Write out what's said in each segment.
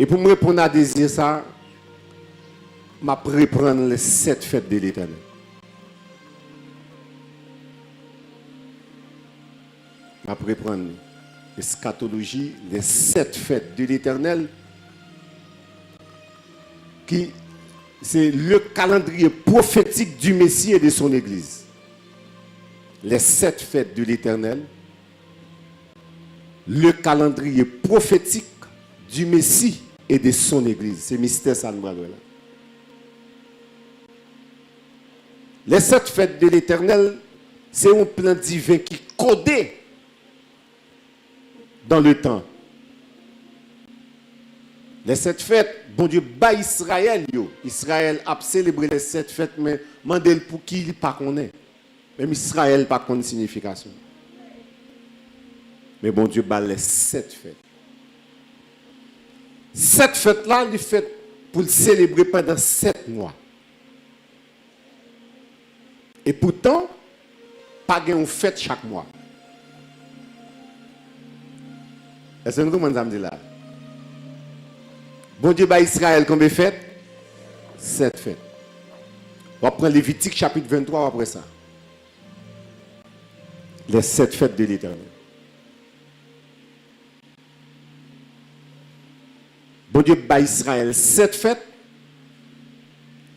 Et pour me répondre à désir ça, je vais reprendre les 7 fêtes de l'Éternel. Je vais reprendre l'eschatologie, les 7 fêtes de l'Éternel, qui c'est le calendrier prophétique du Messie et de son Église. Les 7 fêtes de l'Éternel, le calendrier prophétique du Messie et de son Église. C'est mystère ça, nous. Les 7 fêtes de l'Éternel, c'est un plan divin qui est codé dans le temps. Les 7 fêtes, bon Dieu, bat Israël. Israël a célébré les 7 fêtes, mais mandel pour qui il pas connaît. Même Israël pas connaît signification. Mais bon Dieu bat les 7 fêtes. 7 fêtes là, il fait pour le célébrer pendant 7 mois. Et pourtant, pas une fête chaque mois. Est-ce que nous comprenons là? Bon Dieu, Israël, combien de fêtes? 7 fêtes. On va prendre Lévitique chapitre 23 après ça. Les 7 fêtes de l'Éternel. Bon Dieu, Israël, 7 fêtes.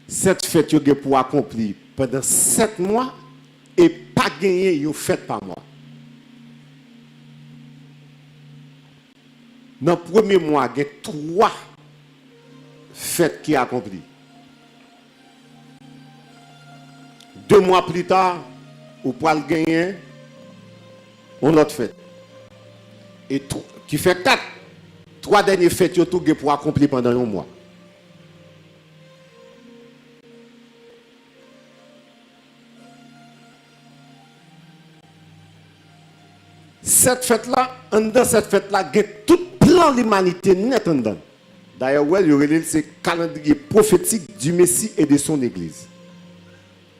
7 fêtes, il y a pour accomplir pendant 7 mois et pas gagner une fête par mois. Dans le premier mois, il y a 3 fêtes qui sont accomplies. 2 mois plus tard, vous pouvez gagner une autre fête. Et qui fait 4. 3 dernières fêtes, vous avez pour accomplir pendant un mois. Cette fête-là, dans cette fête-là, il y a tout plan de l'humanité net en dedans. D'ailleurs, c'est le calendrier prophétique du Messie et de son Église.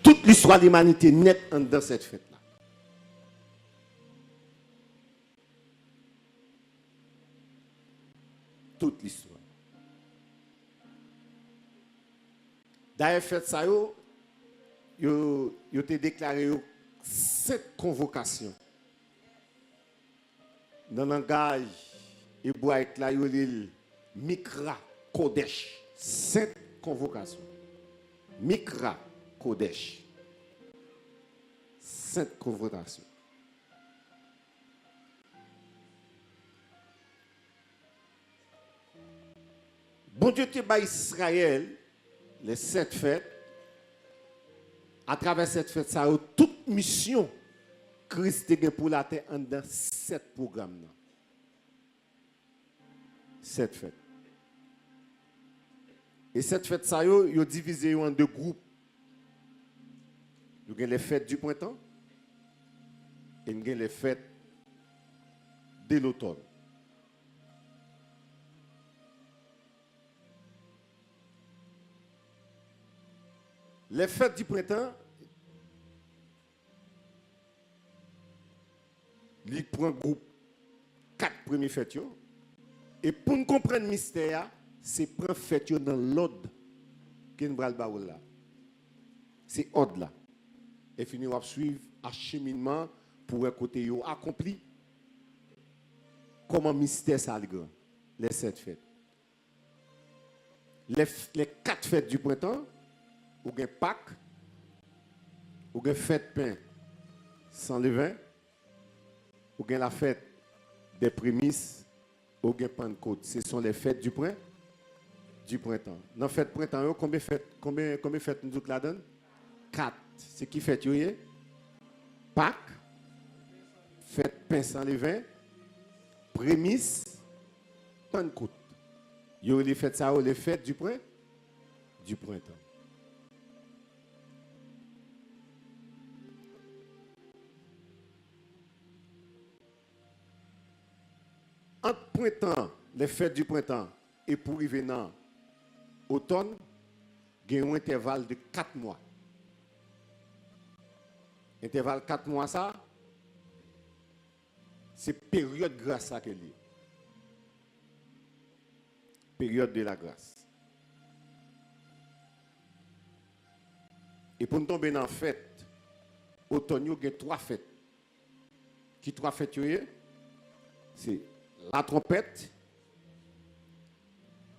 Toute l'histoire de l'humanité net en dans cette fête-là. Toute l'histoire. D'ailleurs, fête ça, yo te déclaré 7 convocations. Dans le langage hébraïque, là, il y a Mikra Kodesh. 7 convocations. Mikra Kodesh. 7 convocations. Bon Dieu te bat Israël, les 7 fêtes. À travers cette fête, ça a toute mission. Christ est pour la terre dans 7 programmes. 7 fêtes. Et cette fête, ça, ils ont divisé en 2 groupes. Nous avons les fêtes du printemps et nous avons les fêtes de l'automne. Les fêtes du printemps, il prend un groupe 4 premières fêtes. Et pour nous comprendre le mystère, c'est prendre fête dans l'ordre qui nous bral là. C'est ordre là. Et finir à suivre acheminement pour un côté accompli. Comment mystère ça le grand? Les 7 fêtes. Les 4 fêtes du printemps, ou bien Pâques, ou bien fête pain sans levain, ou bien la fête des prémices, ou bien Pentecôte. Ce sont les fêtes du printemps. Dans la fête printemps, combien de fêtes nous la donne? 4. C'est qui fête yoye? Pâques, fête pain sans levain, prémices, Pentecôte. Yo les fêtes ça, les fêtes du printemps. Entre printemps, les fêtes du printemps, et pour arriver dans l'automne, il y a un intervalle de 4 mois. Intervalle 4 mois, ça, c'est période grâce à qu'elle est. période de la grâce. Et pour nous tomber dans la fête, automne, il y a 3 fêtes. Qui 3 fêtes il y a? C'est la trompette,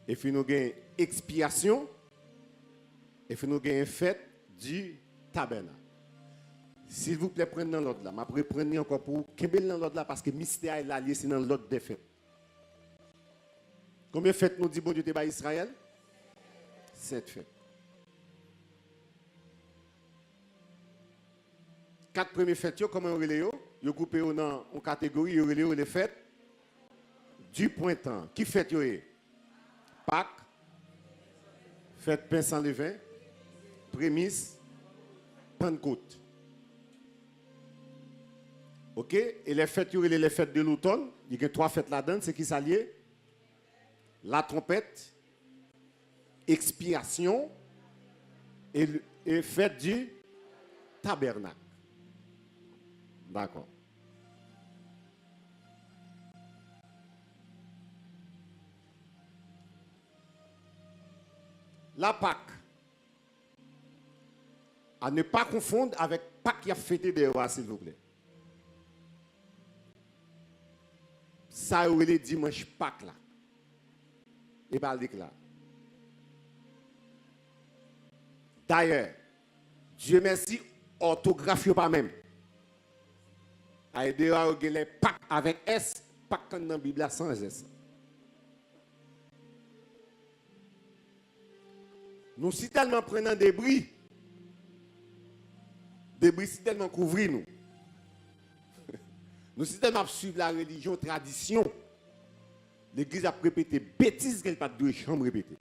et puis nous avons expiation, et puis nous avons une fête du tabernacle. S'il vous plaît, prenez dans l'autre là. Je vais prendre encore pour Kébel dans l'autre là parce que le mystère est là, c'est dans l'autre des fêtes. Combien de fêtes nous dit bon Dieu à Israël? 7 fêtes. 4 premières fêtes, comment on relève? Vous coupez dans une catégorie, vous relève les fêtes du printemps. Qui fête yo? Pâques, fête pain sans levain, prémices, Pentecôte. OK? Et les fêtes, les fêtes de l'automne, il y a 3 fêtes là-dedans, c'est qui s'allie? La trompette, expiation et fête du tabernacle. D'accord. La Pâque, à ne pas confondre avec Pâques qui a fêté des rois, s'il vous plaît. Ça, c'est le dimanche Pâques là. Et pas le là. D'ailleurs, Dieu merci, orthographe pas même. Il y a les Pâques avec S, Pâques dans la Bible sans S. Nous sommes tellement prenant des bris si tellement couvrir nous. Nous sommes tellement suivre la religion, tradition. L'Église a répété bêtises qu'elle n'a pas de chambre répéter.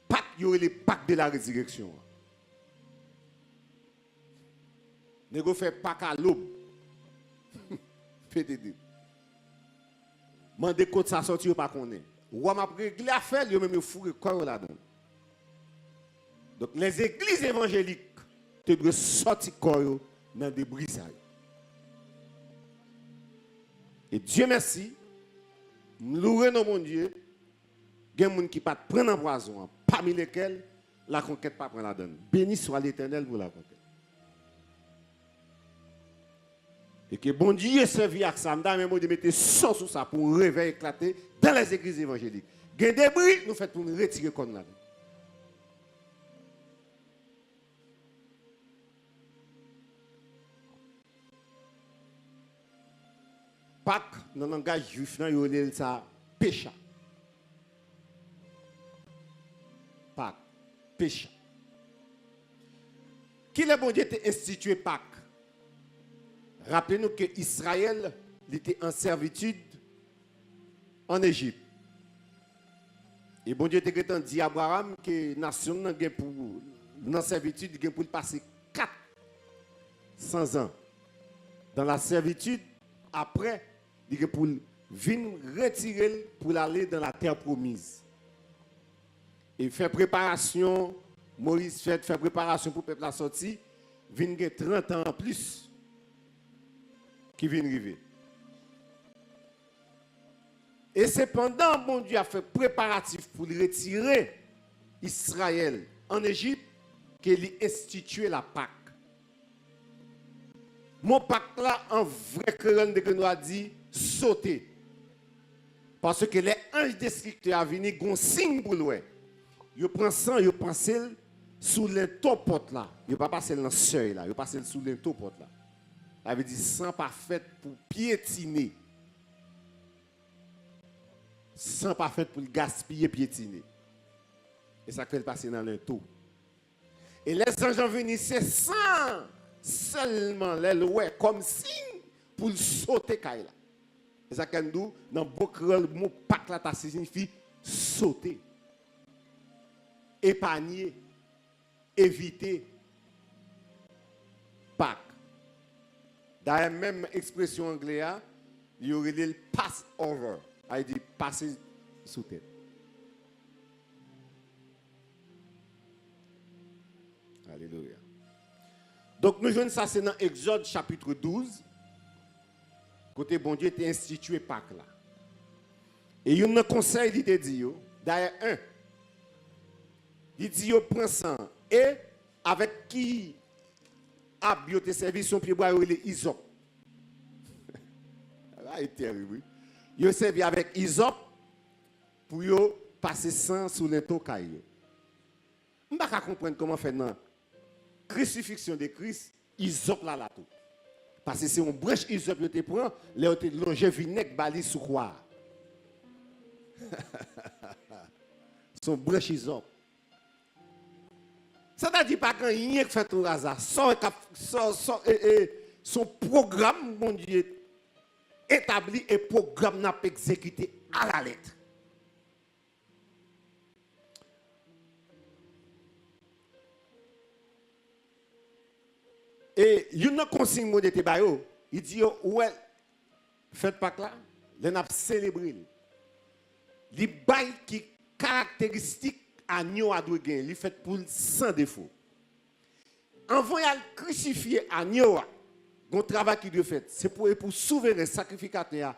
Pâques, il y aurait les Pâques de la résurrection. Nous avons fait Pâques à l'aube. PDD. Mandez quand ça sortir, pas qu'on est. Ou m'a réglé à faire, il même fourré corps là-dedans. Donc les églises évangéliques te doivent sortir corps dans des brisailles. Et Dieu merci, nous louons mon Dieu, il y a des gens qui ne pas prendre en poison, parmi lesquels la conquête pas prendre la donne. Béni soit l'Éternel pour la conquête. Et que bon Dieu servi à ça, même de mettre son sur ça pour réveiller éclater dans les églises évangéliques. Il y a des débris, nous faisons pour nous retirer comme là. Pâques, dans le langage juif, il y a ça pécha. Pâques, pécha. Qui le bon Dieu a institué Pâques? Rappelez-nous que Israël était en servitude en Égypte. Et bon Dieu a dit à Abraham que la nation dans servitude pour passer 400 ans. Dans la servitude, après, il pour venir retirer pour aller dans la terre promise. Et fait préparation, Moïse fait préparation pour le peuple à sortir, venir 30 ans en plus qui vient arriver. Et cependant, bon Dieu a fait préparatif pour retirer Israël en Égypte, qu'il a institué la Pâque. Mon Pâque là, en vrai créole de nous a dit sauter. Parce que les anges destructeurs ont venu, ils ont signe pour lui. Ils prennent sang, ils passent sous l'intopote là. Ils ne pas passer dans le seuil là, ils passent sous l'intopote là. Ça veut dire sang parfait pour piétiner. Sang parfait pour gaspiller, piétiner. Et ça fait passer dans l'into. Et les anges ont venu, c'est sang seulement les lois comme signe pour sauter là. Et ça quand nous dans beaucoup le mot Pâques là ça signifie sauter, épargner, éviter. Pâques. Dans la même expression anglaise, il y aurait le pass over, il dit passer sous tête. Alléluia. Donc nous jouons ça, c'est dans Exode chapitre 12. Côté bon Dieu était institué Pâques là. Et il y a un conseil qui te dit, d'ailleurs, il dit, prends ça. Et avec qui a te servi son pied bois, il est isop. Là, il est terrible. Il servi avec isop pour passer sang sous l'into caillou. Je ne peux pas comprendre comment faire la crucifixion de Christ, isop là tout. Parce que c'est une brèche isop que tu prends, là tu longe vinaigre bali sous quoi. Son brèche isop. Ça ne dit pas qu'il n'y a rien fait au hasard. Son programme, mon Dieu, établi et programme n'a pas exécuté à la lettre. Et il y a une consigne de Tebayo, il dit, ouais, faites pas que là, les n'a célébré. Les bails qui caractéristiques à nous à doit gagner, il fait pour sans défaut. Envoyer à crucifier à nous, le travail qui doit faire, c'est pour souverain sacrificateur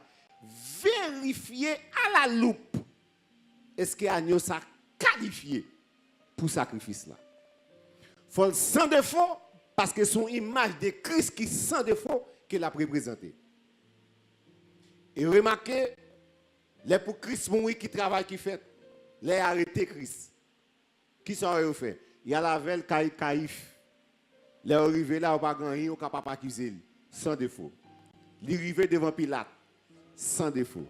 vérifier à la loupe est-ce que agneau ça qualifié pour sacrifice là. Faut sans défaut parce que son image de Christ qui sans défaut qu'il a représenté. Et remarquez les pour Christ mourir qui travaille qui fait les arrêter Christ. Qui sont fait? Il y a la veille Caïf. Les arrivés là, on pas gagner, on capable accuser sans défaut. L'arrivée devant Pilate sans défaut.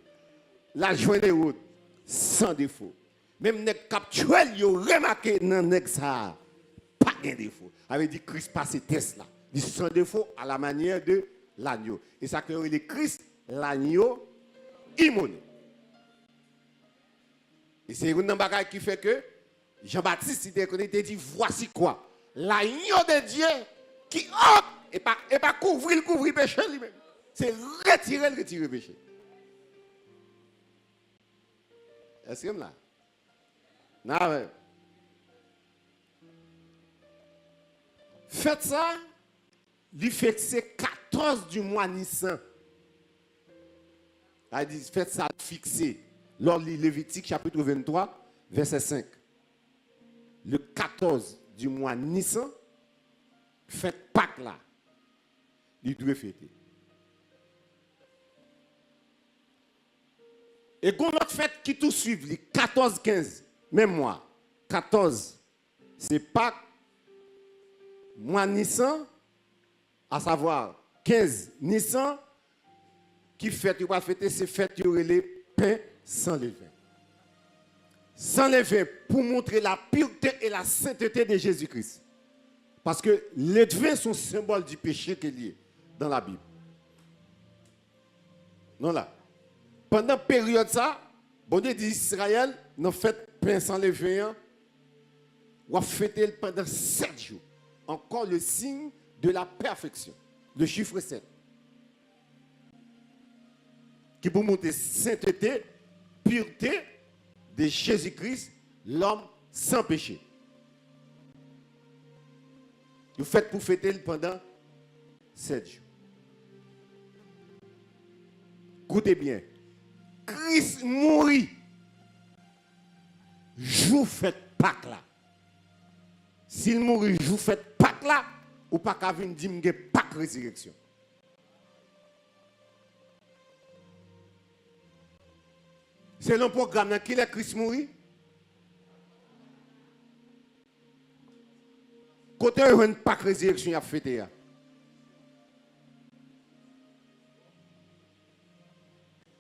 La joie de route sans défaut. Même les capturés, ils ont remarqué dans les ça pas de défaut. Avait dit Christ passe test là. Il sans défaut à la manière de l'agneau. Et ça que le Christ l'agneau immolé. Et c'est une bagage qui fait que Jean-Baptiste il dit voici quoi l'agneau de Dieu qui ôte et pas couvrir le péché lui-même. C'est retirer le péché. Est-ce que là? Non. Faites ça, lui fixer 14 du mois Nissan. Elle dit faites ça fixé. Lors du Lévitique chapitre 23, verset 5. Le 14 du mois Nissan, faites Pâques là. Il doit fêter. Et qu'on autre fête qui tout suit, les 14-15, même mois, 14, c'est Pâques, mois Nissan, à savoir 15 Nissan, qui fête, il va fêter ces fêtes, il y aurait les pains sans levain. Sans levain pour montrer la pureté et la sainteté de Jésus-Christ. Parce que les levains sont symbole du péché qui est lié dans la Bible. Non là. Pendant la période ça, bon Dieu dit Israël, nous faites pain sans levain, ou fêter pendant 7 jours. Encore le signe de la perfection. Le chiffre 7. Qui pour montrer sainteté, pureté de Jésus-Christ, l'homme sans péché. Vous faites pour fêter pendant 7 jours. Écoutez bien. Christ mourit. Jour faites Pâques là. S'il mourit, jour faites Pâques là, ou pas qu'à venir dire que Pâques résurrection. C'est le programme dans qui est Christ mourit. Côté où une Pâques résurrection a fêté.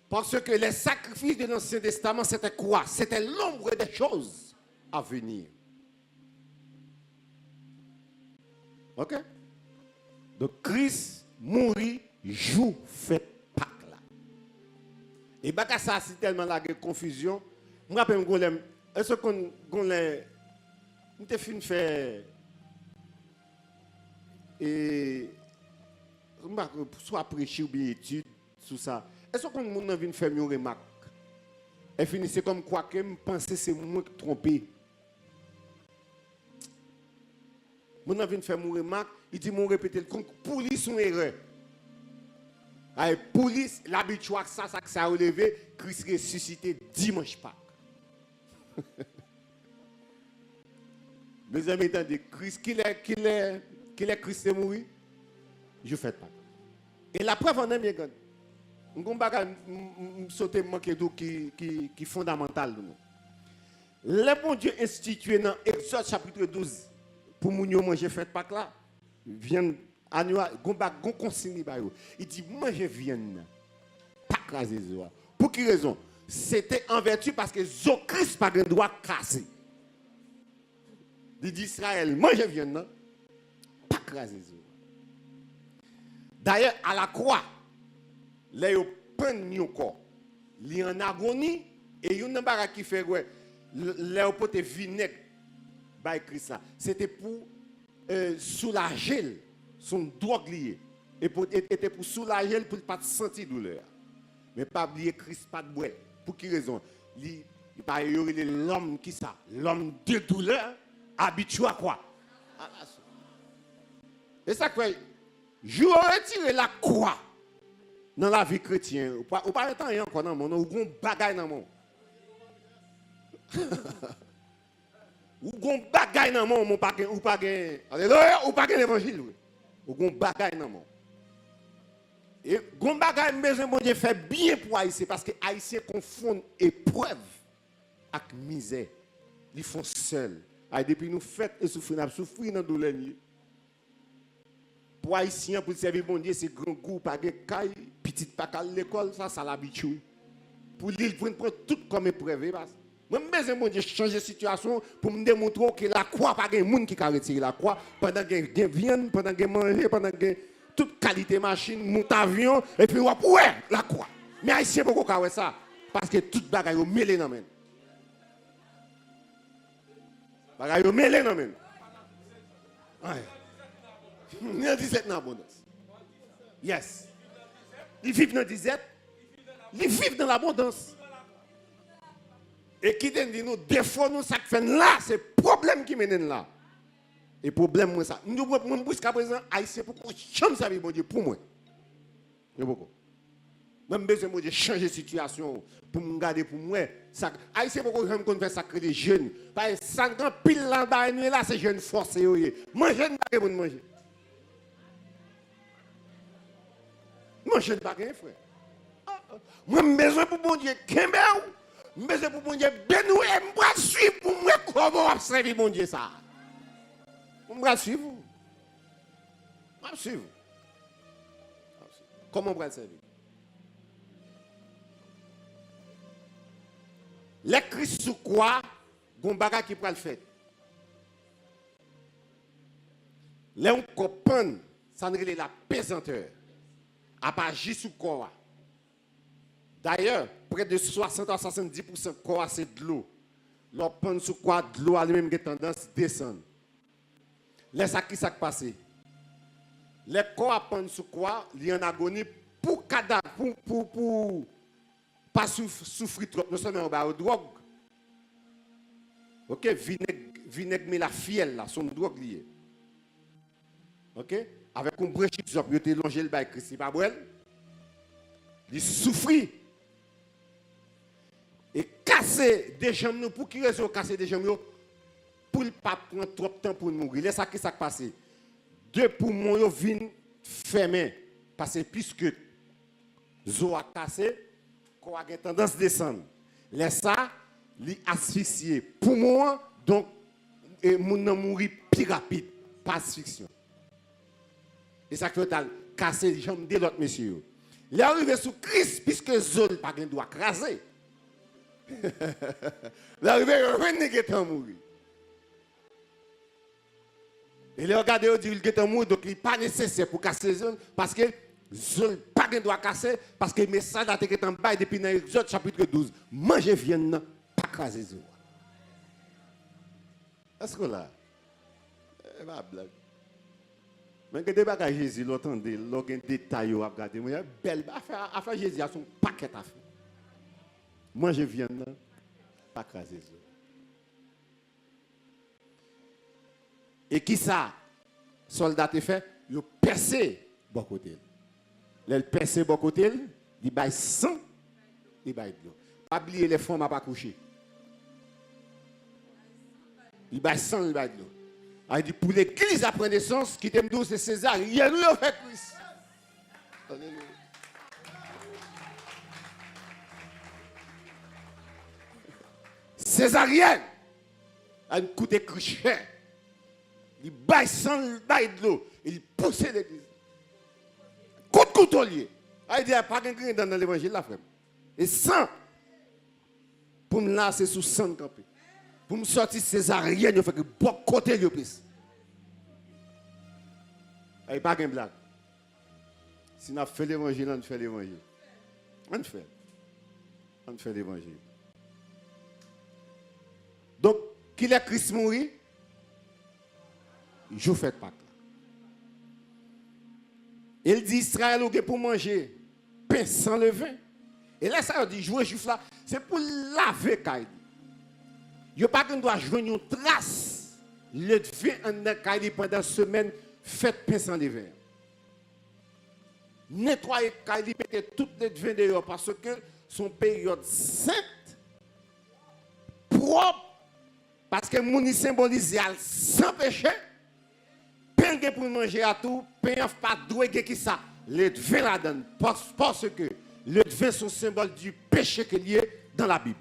Parce que les sacrifices de l'Ancien Testament, c'était quoi? C'était l'ombre des choses à venir. Ok? Donc Christ mourit, jour fait Pâques là. Et bah ça c'est tellement la confusion. Je me rappelle est-ce qu'on les on te fin faire et soit prêcher ou bien étude sur ça. Est-ce qu'on monde vient faire une remarque? Elle finissait comme quoi que me penser c'est moi qui trompé. Mon vient faire une remarque, il dit mon répéter pour lui son erreur. Avec police, l'habitude ça a relevé, Christ ressuscité dimanche Pâques. Mes amis, attendez, Christ, qu'il est Christ est mort, je fais pas. Et la preuve en est bien grande. Je vais sauter manquer d'eau qui est fondamental. Le bon Dieu institué dans Exode chapitre 12 pour nous manger fête Pâques là, vient à nous, il dit manger viande, pas craser zoa. Pour quelle raison? C'était en vertu parce que Christ pas de droit casser. Il dit Israël, manger viande, pas craser zoa. D'ailleurs, à la croix, les peuvent corps, ils en agonie et il y a un qui fait ouais, les potes vinaigre, bah écrit ça. C'était pour soulager son drogue lié et était pour soulager pour ne pas sentir douleur. Mais pas oublier Christ pas de boire. Pour quelle raison? Il pas l'homme qui ça, l'homme de douleur habitué à quoi? Et ça quoi? Je retire la croix dans la vie chrétienne. Ou pas rien encore dans le monde, ou un bagaille dans le monde. Ou un bagaille dans le monde, ou pas l'évangile. Ou un bagaille dans le monde. Et un bagaille, besoin de Dieu fait bien pour Haïtien, parce que Haïtien confondent épreuve avec misère. Ils font seuls. Depuis nous fêtes et souffrir dans la douleur. Pour Haïtien, pour servir bon Dieu, c'est grand goût, pas de caille, petit pas à l'école, ça l'habitude. Pour l'île, pour prendre tout comme épreuve. Moi, je besoin bon Dieu changer de situation pour me démontrer que la croix, pas de monde qui a retiré la croix, pendant qu'il y a viande, pendant qu'il y a manger, pendant qu'il y a toute qualité machine, mon avion, et puis ouais, la croix. Mais Haïtien, pourquoi faire ça? Parce que tout bagaille est mêlé dans le même. Bagaille est mêlé dans le même. Il y a 17 dans l'abondance. Yes. Ils vivent dans 17. Ils vivent dans l'abondance. Et qui dit nous, des fois, nous, ça fait là, c'est le problème qui mène là. Et problème, moi, ça. Nous, jusqu'à présent, Haïtien, pourquoi change sa vie, mon Dieu, pour moi. Pourquoi? Moi, je besoin de changer de situation pour me garder pour moi. Haïtien, pourquoi je me fais sacrer les jeunes? Parce que 5 ans, pile là, c'est jeunes forcés. Manger, pas pour manger. Moi, je ne pas rien, frère. Moi, je besoin pour mon Dieu, Kembe, je besoin pour mon Dieu, Benou, et je vais suivre pour moi comment observer mon Dieu ça. Je vais suivre. Je vais suivre. Comment je vais servir? Les Christ sous quoi, bon bagage qui prend le fait. Les on comprend, ça ne la pesanteur. À part juste sous quoi. D'ailleurs, près de 60 à 70% corps c'est de l'eau. L'on prend sous quoi de l'eau a même tendance à descendre. Les ça qui s'est passé. Les corps prennent sous quoi, il y en agonie pour cadavre, pour pas souffrir trop, non seulement au drogue. OK, vinaigre mais la fiel là, son drogue liée. OK? Avec un bréchit, il a longé le bail Christ, pas bon. Il souffrit. Et casser des jambes, pour qui raison casser des jambes, pour ne pas prendre trop de temps pour mourir. C'est ça qui s'est passé. Deux poumons viennent fermés. Parce que puisque zo a cassé, qu'on a tendance à descendre. Laisse ça, li asphyxié. Poumon, donc, et moun mourir plus rapide. Pas asphyxion. Et ça qui a cassé les jambes de l'autre monsieur. Il est arrivé sous Christ, puisque zo n'a pas de droit craser. Il est arrivé à renéguer tant mourir. Et les regardez, il dit qu'il est mort, donc il n'est pas nécessaire pour casser les zones, parce que zone pas de droit casser, parce que le message a été en bas depuis dans Exode chapitre 12. Manger viande, pas craser les zones. Est-ce que là? C'est pas blague. Mais que des bagages Jésus, l'entendez, l'organe détail, vous regardez, il y a belle affaire Jésus, a son paquet à faire. Manger viande, pas craser les zones. Et qui ça, soldat te fait, il a percé bon côté. Les percé bon côté, il baille 100, il baille de l'eau. Pas oublier les femmes à pas coucher. Il baille 100, il baille de l'eau. Il dit pour l'église à prendre naissance, qui t'aime douce, c'est César. Il y a nous fait Christ. Alléluia. Césarienne a une coûté cher. Il baille 100, il baille de l'eau. Il pousse l'église. Coup de couteau lié. Il dit, il n'y a pas de dans l'évangile, là, frère. Et 100, pour me lancer sous 100 campés. Pour me sortir césarienne, il faut que bon côté, il puisse. Il n'y a pas de blague. Si on fait l'évangile, on fait l'évangile. On fait. On fait l'évangile. Donc, qu'il est Christ mourir, je fais Pâques. Il dit Israël pour manger pain sans levain. Et là, ça veut dire jouer juif là, c'est pour laver Kaïdi. Il n'y a pas qu'on doit jouer une trace. Le vin en Kaïdi pendant une semaine, faites pain sans levain. Nettoyez Kaïdi, mettez toutes les vins dehors parce que son période sainte, propre, parce que mon symbolise sans péché. Pain pour manger à tout, pain pas doué qui ça. Le vin la donne parce que le vin sont symbole du péché qu'il y a dans la Bible.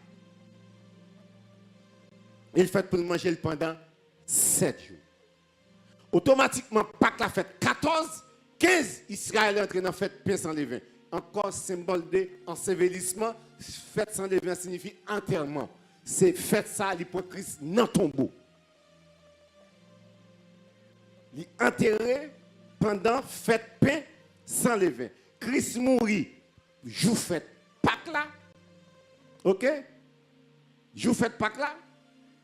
Il fait pour manger pendant 7 jours. Automatiquement, Pâques la fête 14, 15, Israël entre dans la fête pain sans levain. Encore symbole de ensevelissement. Fête sans levain signifie enterrement. C'est fête ça l'hypocrite dans le tombeau. Il est enterré pendant fête pain sans levain. Christ mourit, joue fête Pâques là. OK? Joue fête Pâques là.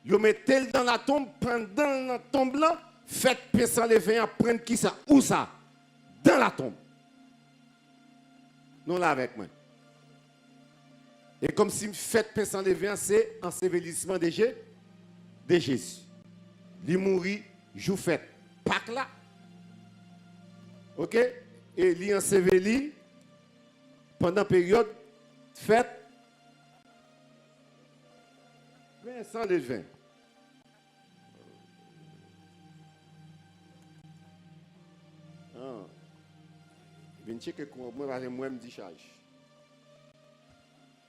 Vous mettez dans la tombe, pendant la tombe là, fête pain sans levain, prendre qui ça? Où ça? Dans la tombe. Non là avec moi. Et comme si fête pain sans levain, c'est ensevelissement de Jésus. Il mourit, joue fête Pâques là. OK? Et il enseveli pendant période fête pain sans levain. Je vais checker comment moi me dit charge.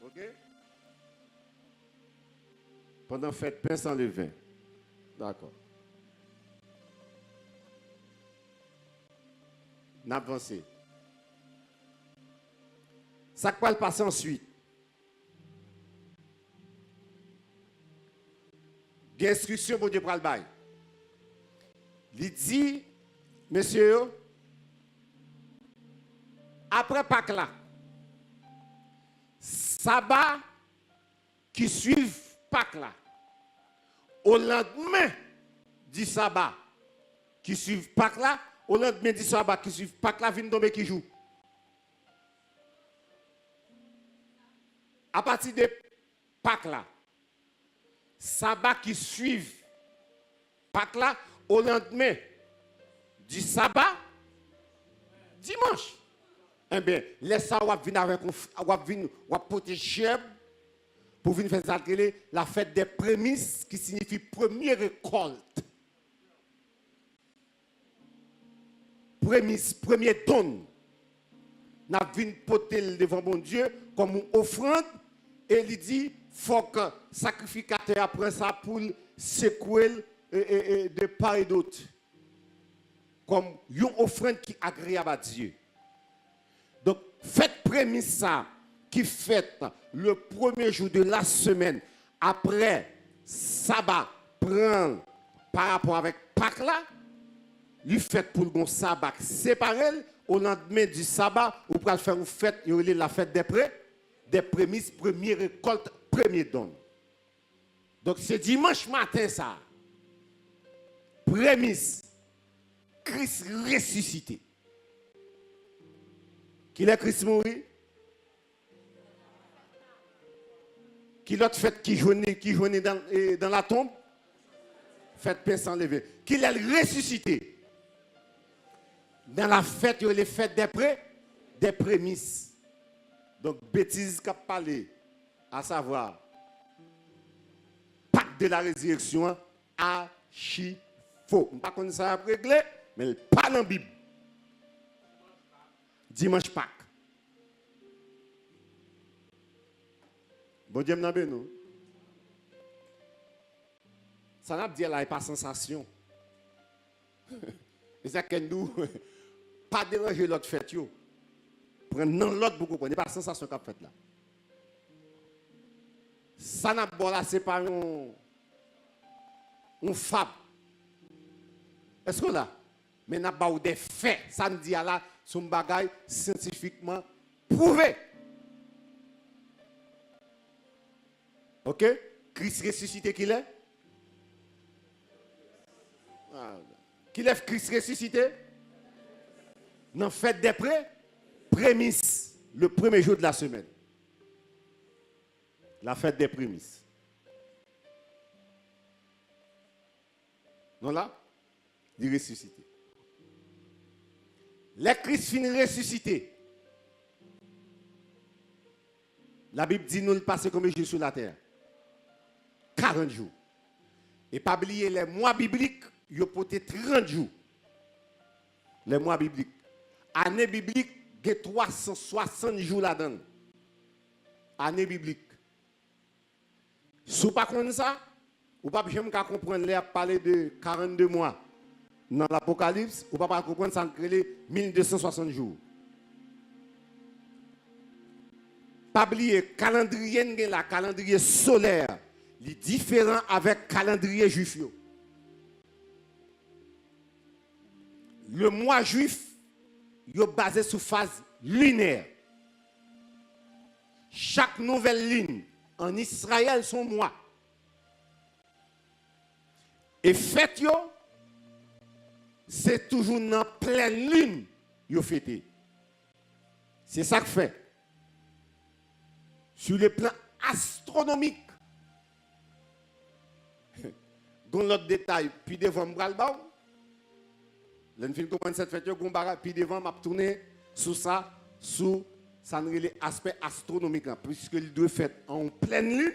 OK? Pendant fête pain sans levain. D'accord. N'avancez. Ça va le passer ensuite. L'instruction pour Dieu pour le bail. Il dit, monsieur, après Pâques là, sabbat qui suivent Pâques là, au lendemain du sabbat qui suivent Pâques là, au lendemain du sabbat qui suivent Pâques là, vient tomber qui joue. À partir de Pâques là, sabbat qui suivent Pâques là, au lendemain du sabbat, dimanche. Eh bien, laisse ça, on va venir avec, on va protéger pour venir faire la fête des prémices qui signifie première récolte. Prémices, premier don. Nous venons porter devant mon Dieu comme une offrande et il dit faut que le sacrificateur apprenne ça pour secouer de part et d'autre. Comme une offrande qui est agréable à Dieu. Donc, faites prémisse ça, qui fête le premier jour de la semaine, après sabbat, prend par rapport avec Pâques là, lui faites pour le sabbat séparé, au lendemain du sabbat, vous pouvez faire une fête, il y a la fête des prémices, première récolte, premier don. Donc, c'est dimanche matin ça, prémisse, Christ ressuscité. Qui est Christ mourir? Qui l'autre fête qui journée dans la tombe? Fête pain sans lever. Qui est ressuscité? Dans la fête, il y a les fêtes des des prémices. Donc, bêtise qu'a parlé, à savoir, Pâques de la résurrection, archi faux. Je ne sais pas si ça a réglé, mais il pas dans la Bible. Dimanche Pâques. Bon Dieu, nous. Ça n'a pas dit là, il n'y a pas de sensation. Et ça, nous, pas déranger l'autre fête. Prendre l'autre beaucoup, il n'y a pas de sensation qu'a fait là. Ça n'a pas là, c'est pas un fab. Est-ce que là? Mais n'a pas des faits. Ça nous dit là, son bagage scientifiquement prouvé. Ok? Christ ressuscité qu'il est? Qu'il est Christ ressuscité? Dans fête des prémices, le premier jour de la semaine. La fête des prémices. Non là? Il est ressuscité. Les Christ finit ressuscité. La Bible dit nous le passer comme Jésus sur la terre. 40 jours. Et pas oublier les mois bibliques, il y a peut-être 30 jours. Les mois bibliques. Année biblique, il y a 360 jours là-dedans. Année biblique. Si vous ne comprenez pas ça, vous ne pouvez pas comprendre les parler de 42 mois dans l'Apocalypse, vous ne pouvez pas comprendre ça les 1260 jours. Pas oublier, calendrier, la calendrier solaire, il est différent avec calendrier juif. Le mois juif, il est basé sur phase lunaire. Chaque nouvelle ligne en Israël son mois. Et fête yo, c'est toujours dans pleine lune yo fêté. C'est ça que fait. Sur le plan astronomique. Dans l'autre détail, puis devant m'bral l'enfin comprendre cette fête yo puis devant m'a tourner sur ça, sous ça l'aspect astronomique puisque les deux fêtes en pleine lune,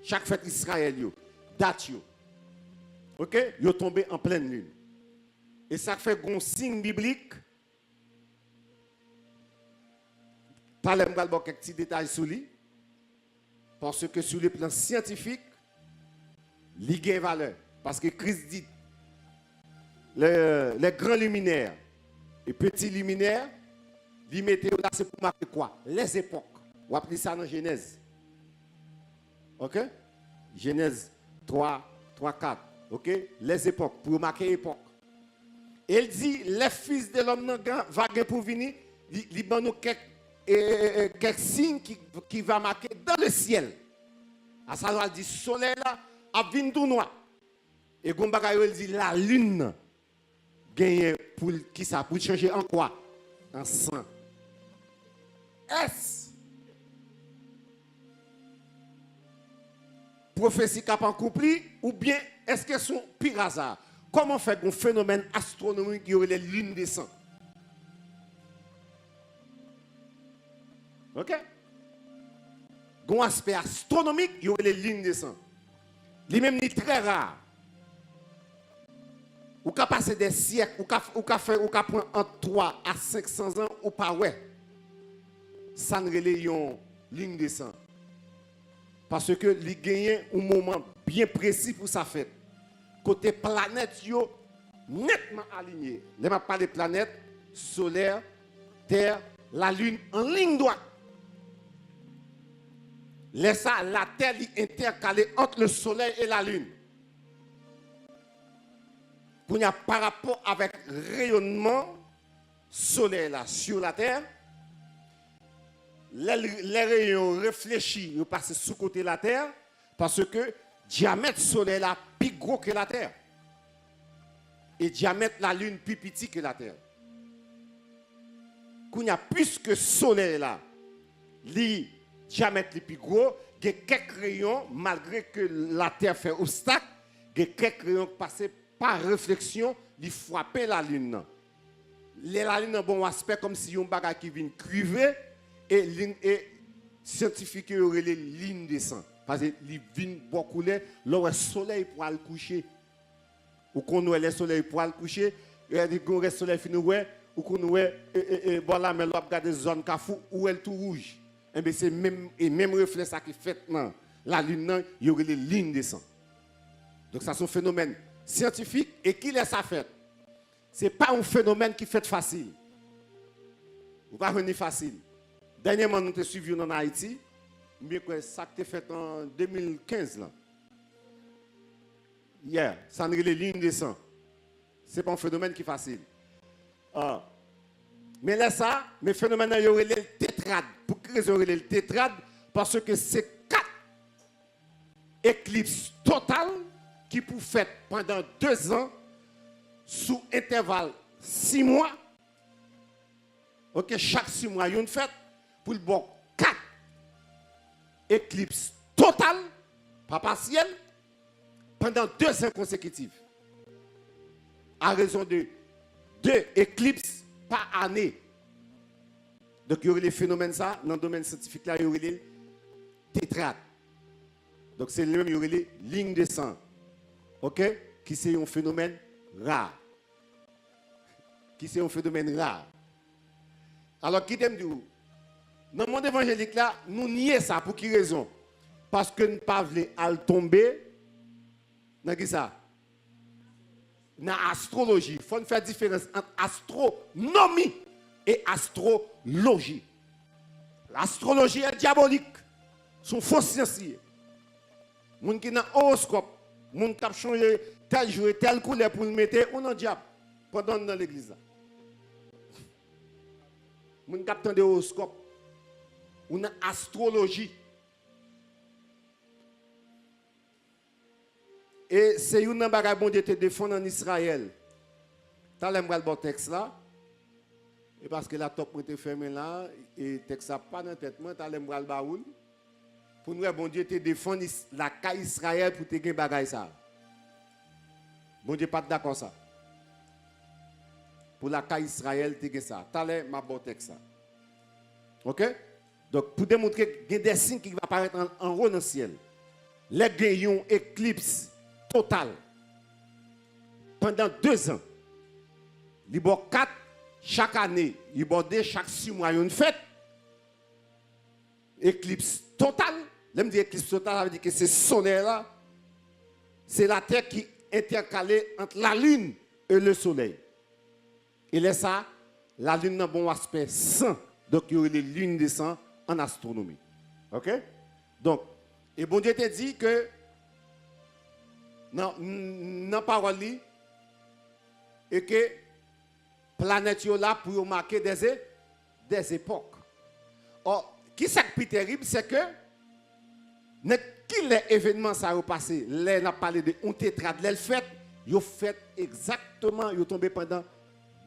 chaque fête Israël yo, date yo. OK, yo tombé en pleine lune. Et ça fait un signe biblique. Parlez moi quelques petits détails sur lui parce que sur le plan scientifique, il gagne valeur parce que Christ dit les grands luminaires et petits luminaires, les météo là c'est pour marquer quoi? Les époques. On appelle ça dans Genèse. OK? Genèse 3, 4. OK? Les époques, pour marquer époque. Il dit, les fils de l'homme vont pour venir, ils donnent quelques signes qui vont marquer dans le ciel. À ça, il dit, soleil là, a venir tout noir. Et Gombagayo, il dit, la lune, gagne pour qui ça? Pour changer en quoi? En sang. Est-ce prophétie qui a accompli ou bien est-ce que c'est un pire hasard? Comment fait un phénomène astronomique qui aurait les lunes de sang? OK? Un aspect astronomique, il y aurait les lignes de sang. Lui-même, il est très rare. Ou qu'à passer des siècles, ou qu'à prendre entre 3 à 500 ans, ou pas, ouais. Ça ne relève une ligne de sang. Parce que il gagne un moment bien précis pour sa fête. Côté planète, yo nettement aligné. Je parle de planètes solaire, Terre, la Lune en ligne droite. Laisse ça, la Terre est intercalée entre le Soleil et la Lune. Pour y a par rapport avec le rayonnement solaire là, sur la Terre, les rayons réfléchis, ils passent sous côté de la Terre parce que le diamètre solaire là plus gros que la Terre. Et le diamètre de la Lune plus petit que la Terre. Quand il y a plus que le soleil là, le diamètre le plus gros, il y a quelques rayons, malgré que la Terre fait obstacle, il y a quelques rayons qui passent par réflexion, ils frappent la Lune. la lune a un bon aspect comme si un bagage qui vient criver et scientifique y aurait les lignes de sang. Parce que les vient beaucoup couler, le soleil pour aller coucher. Ou qu'on voit le soleil pour aller coucher, il y a des soleil fini ouais, ou qu'on voit voilà mais l'on regarde des zones cafou où elle tout rouge. Et bien c'est même reflet ça qui fait non. La lune il y aurait les lignes de sang. Donc ça c'est un phénomène scientifique et qui laisse ça fait. Ce n'est pas un phénomène qui fait facile. Vous ne pas venir facile. Dernièrement, nous avons suivi en Haïti, mais ça a été fait en 2015. Là. Yeah, ça n'est les lignes de sang. Ce n'est pas un phénomène qui est facile. Mais là, ça, mes phénomènes, il y aurait le tétrade. Pour que il y aurait le tétrade? Parce que c'est 4 éclipses totales qui pour faire pendant 2 ans sous intervalle 6 mois. Ok, chaque 6 mois, il y a une fête pour le bon 4 éclipses totales, pas partielles, pendant 2 ans consécutifs. À raison de 2 éclipses par année. Donc, il y aurait les phénomènes, ça, dans le domaine scientifique, là, il y aurait les tétrades. Donc, c'est le même, il y aurait les lignes de sang. Ok? Qui c'est un phénomène rare. Qui c'est un phénomène rare. Alors, qui t'aime dire, dans le monde évangélique, là, nous nions ça. Pour quelle raison? Parce que nous ne pouvons pas tomber dans qui ça? Dans l'astrologie. Il faut faire différence entre astronomie et astrologie. L'astrologie est diabolique. Sont faux scientifiques. Les gens qui ont un horoscope, les gens qui ont changé tel jour et telle couleur pour le mettre, on a diable pendant dans l'église. Les gens qui ont des horoscopes, on a astrologie. Et c'est une bagage bon Dieu te défendre en Israël. Tu as le bon texte là. Et parce que la top était fermée là, et le texte n'a pas dans la tête, tu as le baoul. Pour nous, bon Dieu te défendre la caille Israël pour te gagner bagage ça. Bon Dieu pas d'accord ça. Pour la caille Israël, te gagner ça. Tu as le bon texte ça. OK? Donc, pour démontrer qu'il y a des signes qui vont apparaître en haut dans le ciel. Les gagnons éclipse total pendant 2 ans. Il y a 4 chaque année. Il y a 2 chaque 6 mois. Il y a une fête. Éclipse total. Là, je dis éclipse total, ça veut dire que c'est soleil là. C'est la terre qui est intercalée entre la lune et le soleil. Et là, ça, la lune a un bon aspect sain. Donc, il y a les lunes de sang en astronomie. OK? Donc, et bon Dieu te dit que dans la parole, et que la planète est là pour marquer des époques. Or, qui est le plus terrible, c'est que qui les événements ça a passé, là, on a parlé de un tétrade, les fêtes, ils ont fait exactement, ils ont tombé pendant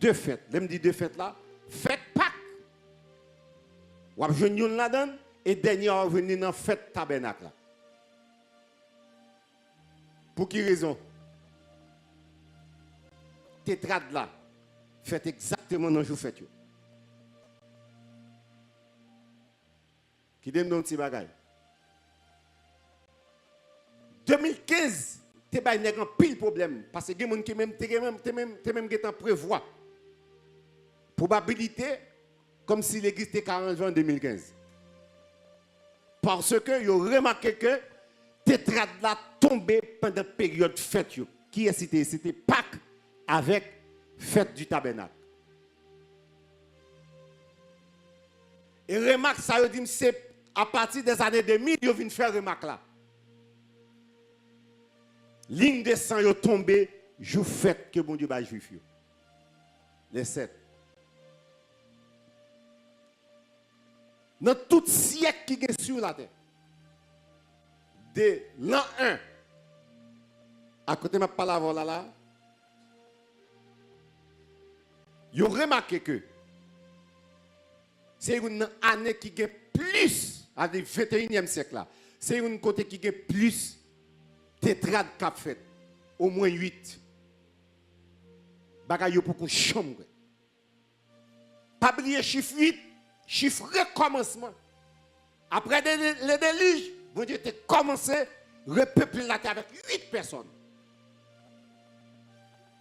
2 fêtes. Là, je dis 2 fêtes là, fête Pâques. Ou je une là-dedans, et dernier on venu dans fête tabernacle. Pour quelle raison? Tétrade là, fait exactement dans le jour fête. Qui donne un petit bagage. 2015, tu as un pile problème. Parce que les gens qui même prévoient. Probabilité comme si l'église était 40 ans en 2015. Parce que vous avez remarqué que tétrade là tombé pendant la période fête. Qui est cité? C'était Pâques avec fête du tabernacle. Et remarque ça, je dis, c'est à partir des années 2000, ils viennent faire remarque là. Ligne de sang est tombée, jour fête que bon Dieu va juif. Les 7. Dans tout siècle qui est sur la terre, de l'an 1, à côté de ma parole là, vous remarquez que c'est une année qui est plus, à le 21e siècle là, c'est une côté qui est plus tétrade qu'a fait, au moins 8. Bagay pour qu'on chambre. pas oublier chiffre 8, chiffre recommencement. Après le déluge, bon Dieu a commencé à repeupler la terre avec 8 personnes.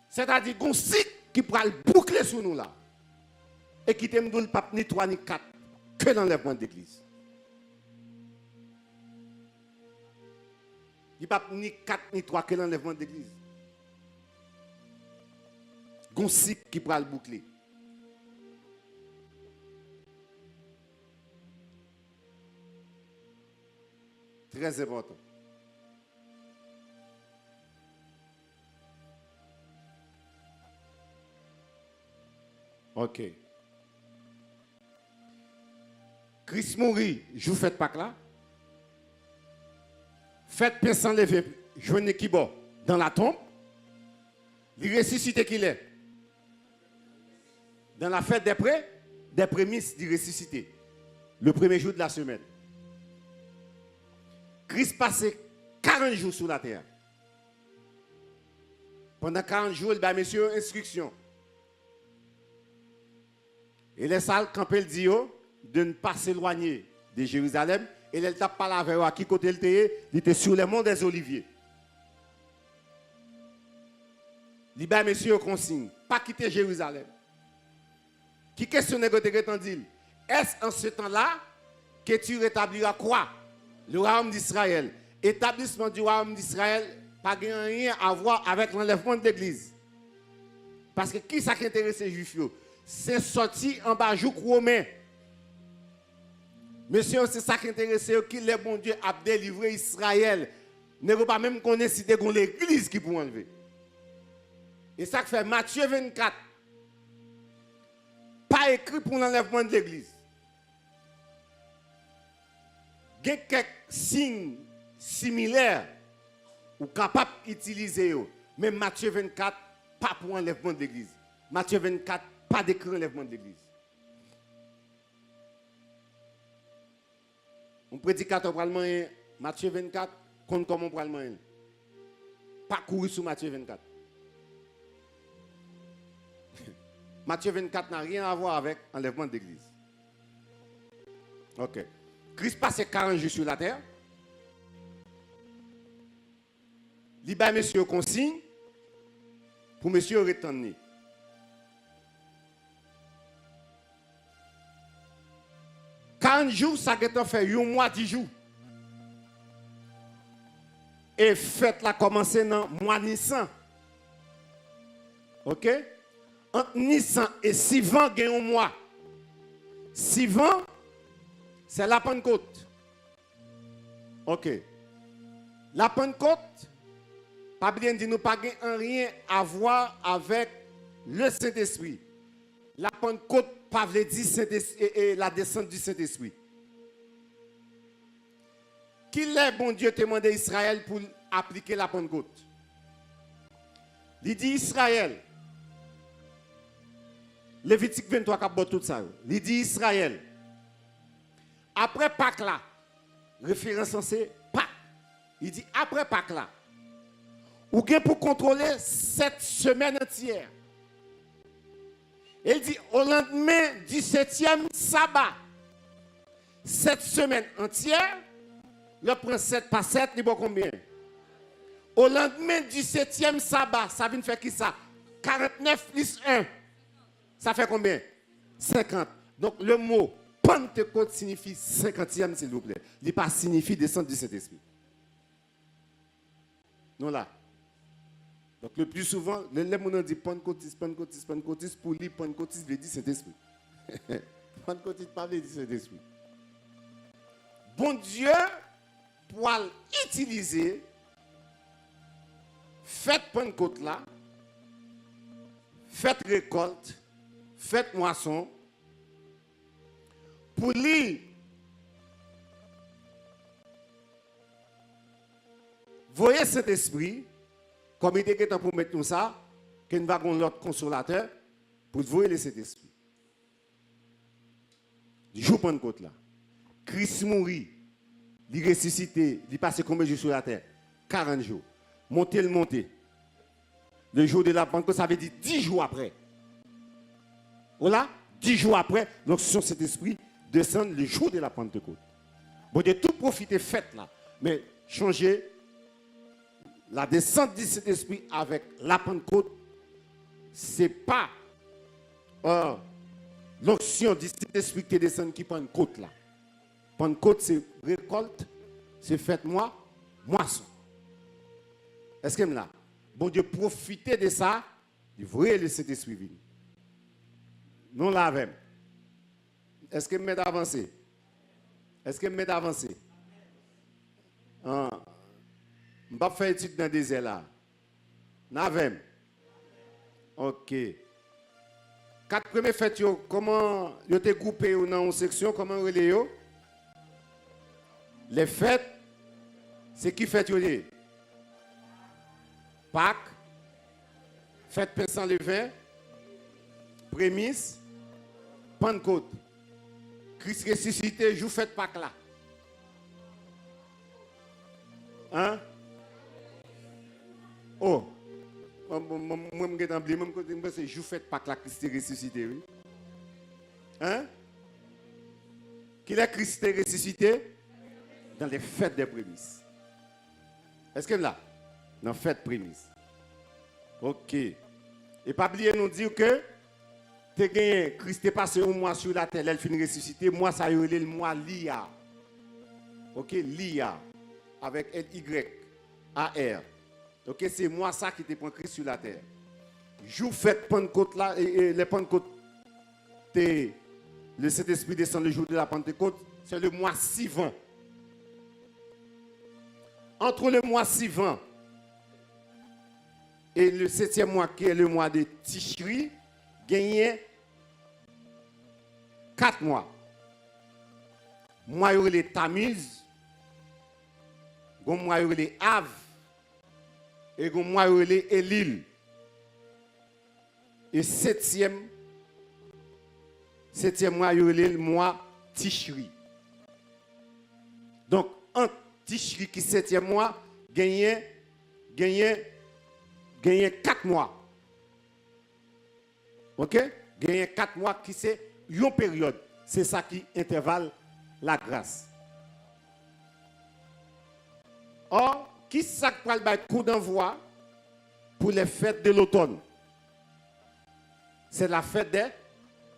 C'est-à-dire qu'on cycle qui pourra le boucler sur nous là. Et qui t'aime le pape ni 3 ni 4 que l'enlèvement de l'église. Il n'y a pas ni 4 ni 3 que l'enlèvement de l'église. Un cycle qui pourra le boucler. Très important. Ok. Christ mourit, je vous fais pas là. Faites pain sans lever, joignez qui bon dans la tombe. Il ressuscité qu'il est. Dans la fête des prémices du ressuscité. Le premier jour de la semaine. Christ passait 40 jours sur la terre. Pendant 40 jours, il a monsieur instruction. Et les salles, quand il dit de ne pas s'éloigner de Jérusalem, et elle t'a parlé avec à qui côté il était sur les monts des Oliviers. Il dit, monsieur, consigne, pas quitter Jérusalem. Qui questionne que tu as dit? Est-ce en ce temps-là que tu rétabliras quoi? Le royaume d'Israël. Établissement du royaume d'Israël, pas rien à voir avec l'enlèvement de l'église. Parce que qui ça qui intéresse les juifs? C'est sorti en bas jour romain. Monsieur, c'est ça qui intéresse qui le bon Dieu a délivré Israël. Ne peut pas même connaître si c'est l'église qui peut enlever. Et ça fait Matthieu 24. Pas écrit pour l'enlèvement de l'église. Il y a quelques signes similaires ou capables d'utiliser. Mais Matthieu 24, pas pour l'enlèvement de l'église. Matthieu 24, pas d'écrit l'enlèvement de l'église. Un prédicateur parlement Matthieu 24, compte comment parlement. Pas courir sur Matthieu 24. Matthieu 24 n'a rien à voir avec l'enlèvement de l'église. Ok. Christ passe 40 jours sur la terre. Il bat monsieur consigne pour monsieur retourner. Un jour, ça a fait un mois, 10 jours. Et fête la commencer dans le mois Nissan. Ok? Entre Nissan et Sivan, il y a un mois. Sivan, c'est la Pentecôte. Ok. La Pentecôte, pas bien dit, nous pas rien à voir avec le Saint-Esprit. La Pentecôte, pas veut dire la descente du Saint-Esprit. Qui est bon Dieu demandé à Israël pour appliquer la Pentecôte? Il dit Israël. Lévitique 23 qui a tout ça. Il dit Israël. Après Pâques là, référence c'est Pâques. Il dit après Pâques là, ou bien pour contrôler cette semaine entière. Il dit au lendemain du 7e sabbat, cette semaine entière, le prend 7 par 7, il vaut combien? Au lendemain du 7e sabbat, ça vient faire qui ça? 49 plus 1. Ça fait combien? 50. Donc le mot Pentecôte signifie 50e, s'il vous plaît. Il n'est pas signifie descente du Saint-Esprit. Non là. Donc le plus souvent, les gens disent Pentecôtiste, Pentecôtiste, Pentecôtiste, pour lui, Pentecôtiste veut dire Saint-Esprit. Pentecôtiste pas veut dire Saint-Esprit. Bon Dieu, pour utiliser, faites Pentecôte là, faites récolte, faites moisson, pour lui, voyez cet esprit, comme il était pour mettre tout ça, qu'il va avoir l'autre consolateur, pour voir le Saint-Esprit. Du jour Pentecôte là, Christ mourit, il ressuscité, il passe combien de jours sur la terre? 40 jours. Monter. Le jour de la Pentecôte, ça veut dire 10 jours après. Voilà, 10 jours après, l'onction de cet esprit descend le jour de la Pentecôte. Bon Dieu, tout profiter fête là. Mais changer la descente de cet esprit avec la Pentecôte, ce n'est pas l'onction de cet esprit qui descend qui Pentecôte là. Pentecôte, c'est récolte, c'est fête moisson. Est-ce que là? Bon Dieu, profitez de ça, il faut le Saint-Esprit venir. Nous l'avons. Est-ce que m'aide avancer? Est-ce que m'aide avancer? Je ne vais pas faire étude dans le désert là. N'avons. Ok. 4 premières fêtes, comment vous êtes groupés dans une section? Comment vous les Les fêtes, c'est qui fête? Pâques, fête pain sans levain, prémices, Pentecôte. Christ ressuscité, joue fête Pâques là. Hein? Oh, moi je suis oublié, moi c'est joue fête Pâques là, Christ ressuscité, oui. Hein? Qui est Christ ressuscité? Dans les fêtes des prémices. Est-ce que là? Dans les fêtes prémices. Ok. Et pas oublier nous dire que Christ est passé un mois sur la terre, elle finit ressuscité. Moi, ça y est le mois Lia. Ok, Lia. Avec L-Y-A-R. Ok, c'est moi ça qui te prend Christ sur la terre. Jour fête Pentecôte là, et les Pentecôtes, le Saint-Esprit descend le jour de la Pentecôte, c'est le mois suivant. Entre le mois suivant et le 7e mois, qui est le mois de Tishri, gagné 4 mois. Mois les Tammuz, mois les Av, et mois les Elil. Et 7e mois, le mois Tishri. Donc, entre Tishri qui 7e mois, gagné 4 mois. Ok? Gagné 4 mois qui c'est une période. C'est ça qui intervalle la grâce. Or, qui ça qui prend le coup d'envoi pour les fêtes de l'automne? C'est la fête des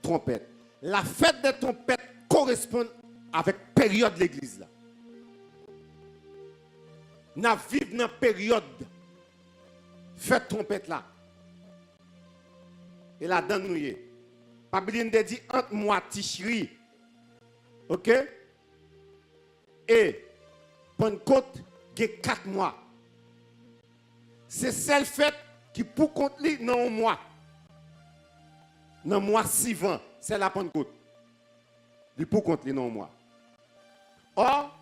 trompettes. La fête des trompettes correspond avec la période de l'église. Nous vivons dans la période fête trompette là. Et la donne nous y. Pabline dit entre mois Tishri. OK? Et Pentecôte, il y a 4 mois. C'est celle fête qui pour compte dans un mois. Dans le mois suivant, c'est la Pentecôte. Il pour compte dans un mois. Or,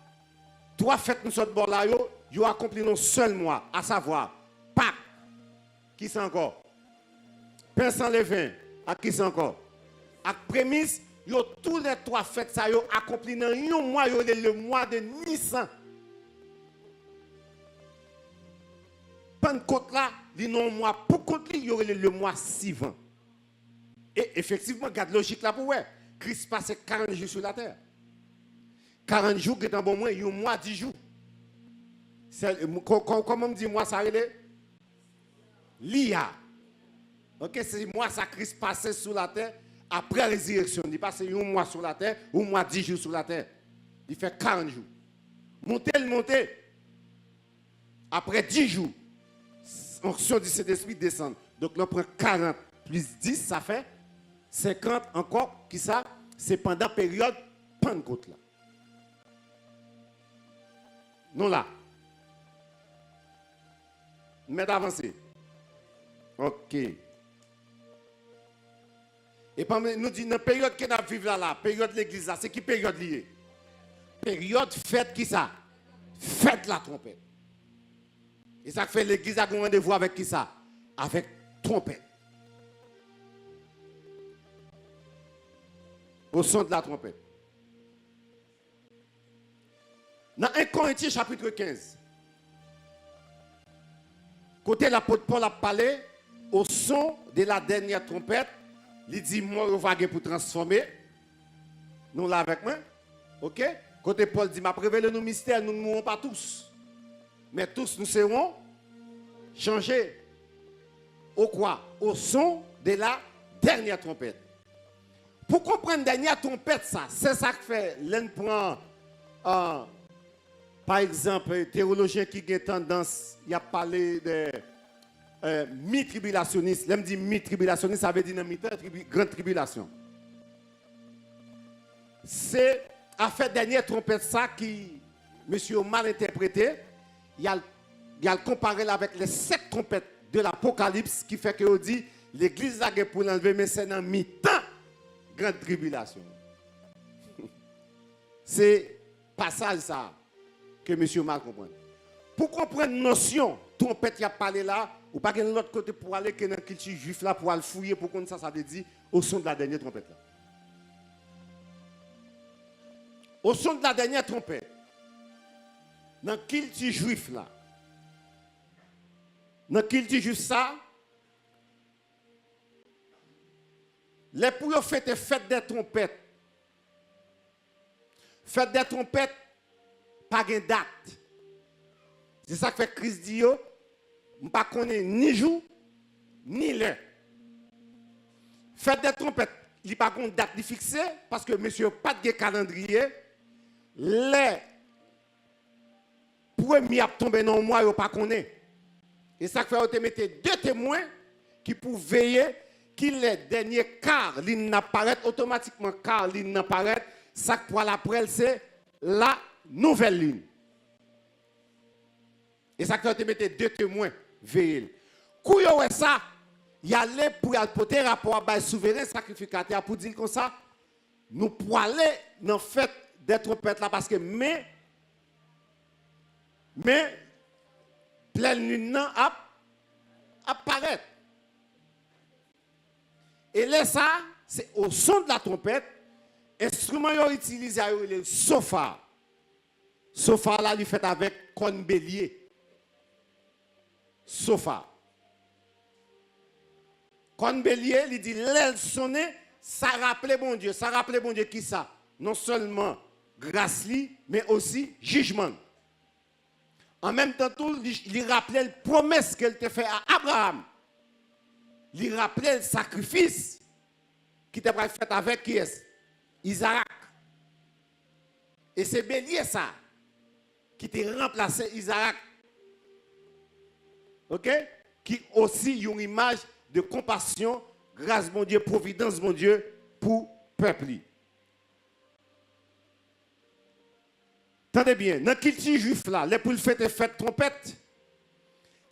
3 fêtes nous sommes bord là, yo accompli dans un seul mois, à savoir Pâques. Qui c'est encore? Pain sans levain. À qui c'est encore? À prémisse, tous les 3 fêtes ça yo accompli dans un mois, le mois de Nissan. Pentecôte là, il y a un mois pour compte le mois suivant. Et effectivement, regarde logique là pour ouais. Christ passe 40 jours sur la terre. 40 jours qui est un bon mois, il y a un mois 10 jours. Comment on dit moi ça Lia. Ok, c'est moi ça Christ passe sur la terre après la résurrection. Il passe un mois sur la terre, un mois 10 jours sur la terre. Il fait 40 jours. Monter. Après 10 jours, l'onction du Saint-Esprit descend. Donc on prend 40 plus 10, ça fait 50 encore. Qui ça? C'est pendant la période Pentecôte là. Nous là. Mais d'avancer. Ok. Et puis nous disons, dans la période que nous vivons là, période de l'église là, c'est qui période liée? Période fête qui ça? Fête la trompette. Et ça fait l'église a un rendez-vous avec qui ça? Avec trompette. Au son de la trompette. Dans 1 Corinthiens chapitre 15, côté l'apôtre Paul a parlé au son de la dernière trompette, Il dit, moi, je vais pour transformer. Nous là avec moi. OK? Côté Paul dit, m'a révélé nos mystères, nous ne mourrons pas tous. Mais tous nous serons changés. Au quoi? Au son de la dernière trompette. Pour comprendre la dernière trompette, ça, c'est ça que fait. L'un prend, par exemple, théologien qui a tendance, il a parlé de mi-tribulationniste. L'homme dit mi-tribulationniste, ça veut dire grande tribulation. C'est à fait dernière trompette ça qui, monsieur, mal interprété. Il a comparé avec les 7 trompettes de l'Apocalypse qui fait que on dit l'église a pour l'enlever, mais c'est dans mi-temps grande tribulation. C'est passage ça que monsieur mal comprend. Pour comprendre notion, trompette qui a parlé là, ou pas de l'autre côté pour aller que dans le culture juif là pour aller fouiller pour qu'on ça veut dire au son de la dernière trompette là. Au son de la dernière trompette, dans le culture juif là, dans le culture juif ça, les pour fêter fête des trompettes. Fête des trompettes, pas de date. C'est ça que fait Christ dit, je ne connais ni jour, ni l'heure. Fête des trompettes, il n'y a pas de date fixée, parce que monsieur pas de calendrier. Les premiers à tomber dans le mois, il n'y a pas connaît. Et ça fait que vous mettez 2 témoins qui peuvent veiller qu'il les derniers quarts, l'île n'apparaît automatiquement, car l'île n'apparaît, ça pour l'après, c'est la nouvelle ligne. Et ça fait que vous mettez 2 témoins veiller. Quand vous avez ça, il y a les pour apporter rapport à souverain sacrificateur pour dire comme ça, nous pouvons aller dans la fête des trompettes là parce que mais pleine lune apparaît. Et là ça c'est au son de la trompette instrument utilisé le sofa. Sofa là il fait avec corne bélier. Sofa. Corne bélier il dit l'aile sonner ça rappelait bon Dieu, qui ça? Non seulement grâce li, mais aussi jugement. En même temps, il rappelait la promesse qu'elle te fait à Abraham. Il rappelait le sacrifice qui était fait avec qui est Isaac. Et c'est bélier ça qui t'a remplacé Isaac. OK? Qui aussi une image de compassion, grâce mon Dieu, providence mon Dieu pour le peuple. Attendez bien, dans le culture juif là, les poules fêtes trompette,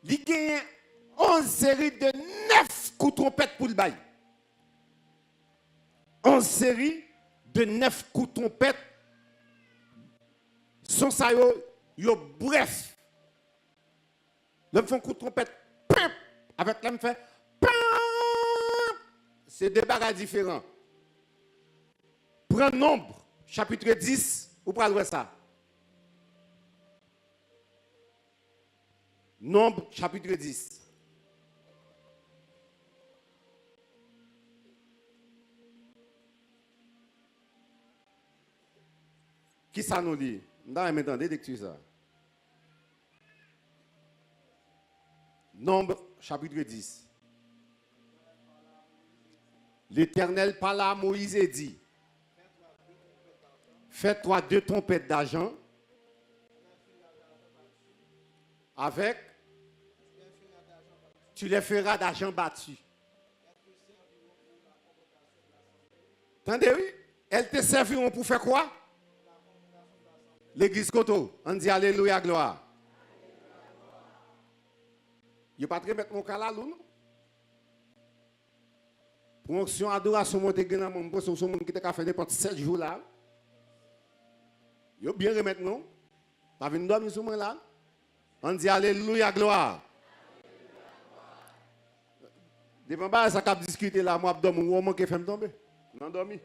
il y a 11 séries de 9 coups de trompette pour le bail. 11 séries de 9 coups de trompette. Son ça yo bref. L'homme fait un coup de trompette, avec l'homme fait, c'est deux bagages différents. Prends Nombre, chapitre 10, vous pouvez voir ça. Nombre, chapitre 10. Qui ça nous dit? Nous avons lecture ça. Nombre, chapitre 10. L'Éternel parla à Moïse et dit, fais-toi 2 trompettes d'argent avec, tu les feras d'argent battu. Attendez, oui? Elles te serviront pour faire quoi? L'église Koto. On dit Alléluia, gloire. Il n'y a pas de mettre mon cas là, non? Pour onction, adoration, monter dans mon poste, sur mon qui t'a fait n'importe 7 jours là. Il y a bien remettre, non? Pas venir dormir sur moi là. On dit Alléluia, gloire. Devant bas, ça cap discuter là, moi, abdomen, ou au moins qui fait me tomber. Non, dormi.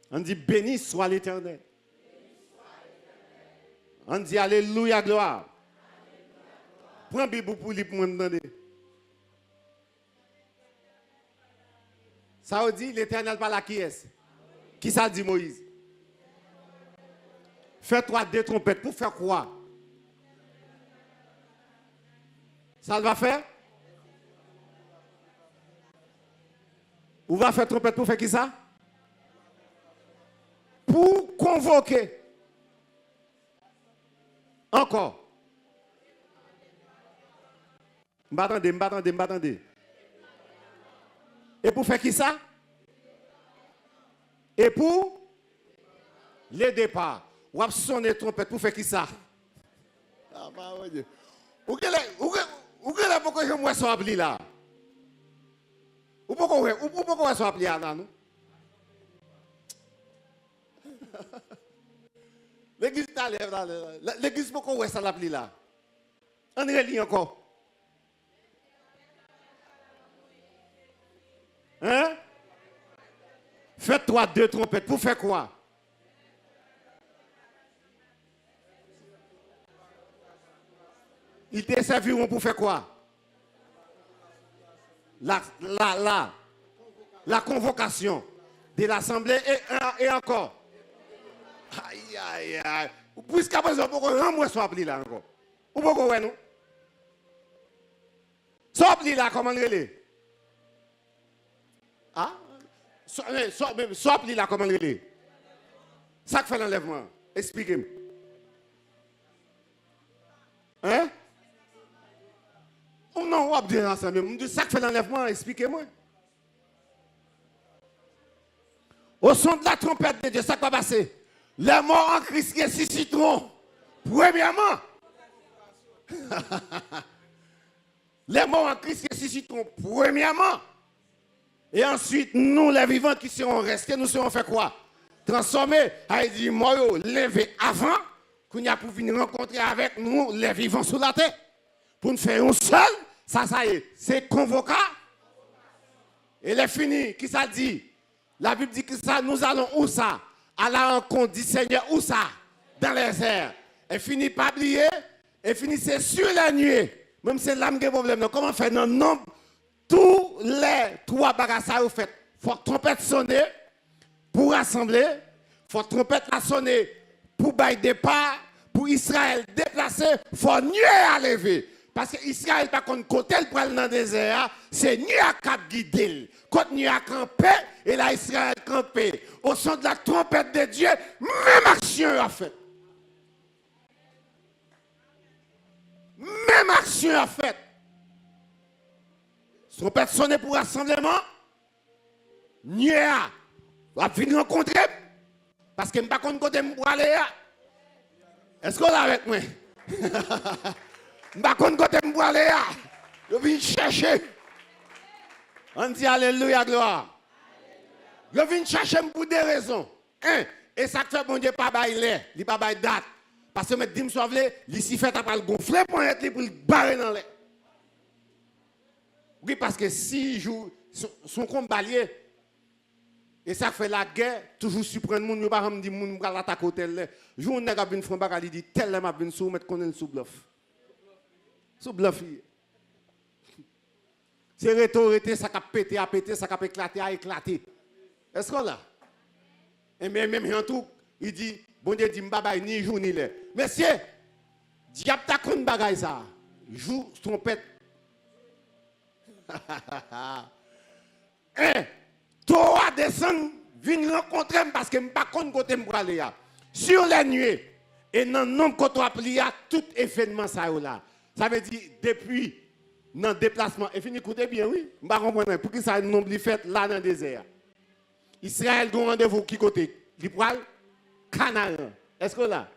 On dit béni soit l'Éternel. On dit Alléluia, gloire. Prends Bible pour lui pour m'entendre. Ça veut dire l'Éternel parle à qui est-ce? Qui ça dit Moïse? Fais-toi des trompettes pour faire quoi? Ça le va faire? Ou va faire trompette pour faire qui ça? Pour convoquer. Encore. M'attendez. Et pour faire qui ça? Et pour les départs. Ou va sonner trompette pour faire qui ça? Ah, bah, oui. Où est-ce pourquoi je me suis appelé là? Où pourquoi je suis appelé là, nous? L'église t'a l'air là. L'église pourquoi est-ce l'appelé là? On relit encore. Hein? Faites-toi 2 trompettes. Pour faire quoi? Ils te serviront pour faire quoi? La convocation de l'assemblée et encore. Aïe. Puisqu'à présent, pourquoi moi soit appelé là encore? Ou pourquoi nous? Soit appelé là, comment on est? Ah? Soit appelé là, comment on est? Ça qui fait l'enlèvement. Expliquez-moi. Hein? Oh non, on va dire ensemble. Je dis ça qui fait l'enlèvement, expliquez-moi. Au son de la trompette de Dieu, ça va passer. Les morts en Christ ressusciteront. Premièrement. Les morts en Christ ressusciteront. Premièrement. Et ensuite, nous, les vivants qui seront restés, nous serons fait quoi? Transformés. Il dit, moi, levé avant, qu'on y a pour venir rencontrer avec nous, les vivants sous la terre. Pour nous faire un seul, ça y est, c'est convoqué. Et les fini, qui ça dit? La Bible dit que ça, nous allons où ça? À la rencontre du Seigneur, où ça? Dans les airs. Et finit pas oublier, et finit c'est sur la nuit. Même si c'est l'âme qui a problème. Comment faire? Non, non. Tous les 3 bagages ça vous faites. Faut que trompette sonner pour rassembler. Faut que trompette la sonner pour bailler départ. Pour Israël déplacer. Faut nuer à lever. Parce que Israël pas contre côté le pral dans le désert, c'est nuit à cap guider. Quand nuit à camper et là Israël camper. Au son de la trompette de Dieu, même action a fait. Même action a fait. Trompette sonné pour rassemblement. Nuit à va venir rencontrer parce que je ne sais pas côté pour aller. Est-ce qu'on est avec moi? Je ne sais pas côté pour aller. Je viens chercher. On dit alléluia, gloire. Je viens chercher pour 2 raisons. 1, et ça fait bon Dieu pas bailler, il pas bailler date. Parce que me dit me sauver, il s'y fait après le gonfler pour être pour le barrer dans l'air. Oui, parce que si joue son combattant et ça fait la guerre, toujours surprendre moun, yo pas me dit moun va l'attaquer hôtel. Jour nèg a vinn fond baga li dit tel m'a vinn sou mettre connait sous bluff. Sous bluff. C'est rhétorité, ça a pété, ça a éclaté, a éclaté. Est-ce qu'on là? Et même en tout, il dit, bon Dieu dit, m'baba ni jour ni l'air. Monsieur, diable ta kon bagay ça. Joue trompette. Toi descend, viens rencontrer parce que m'pas kon côté m'bralé ya. Sur la nuit et dans nom côté appli à tout événement ça là. Ça veut dire depuis dans le déplacement, et fini, écoutez bien, oui, je ne comprends pas pour qui ça non fait là dans le désert. Israël a un rendez-vous qui côté? Il prend Canaan. Est-ce que là?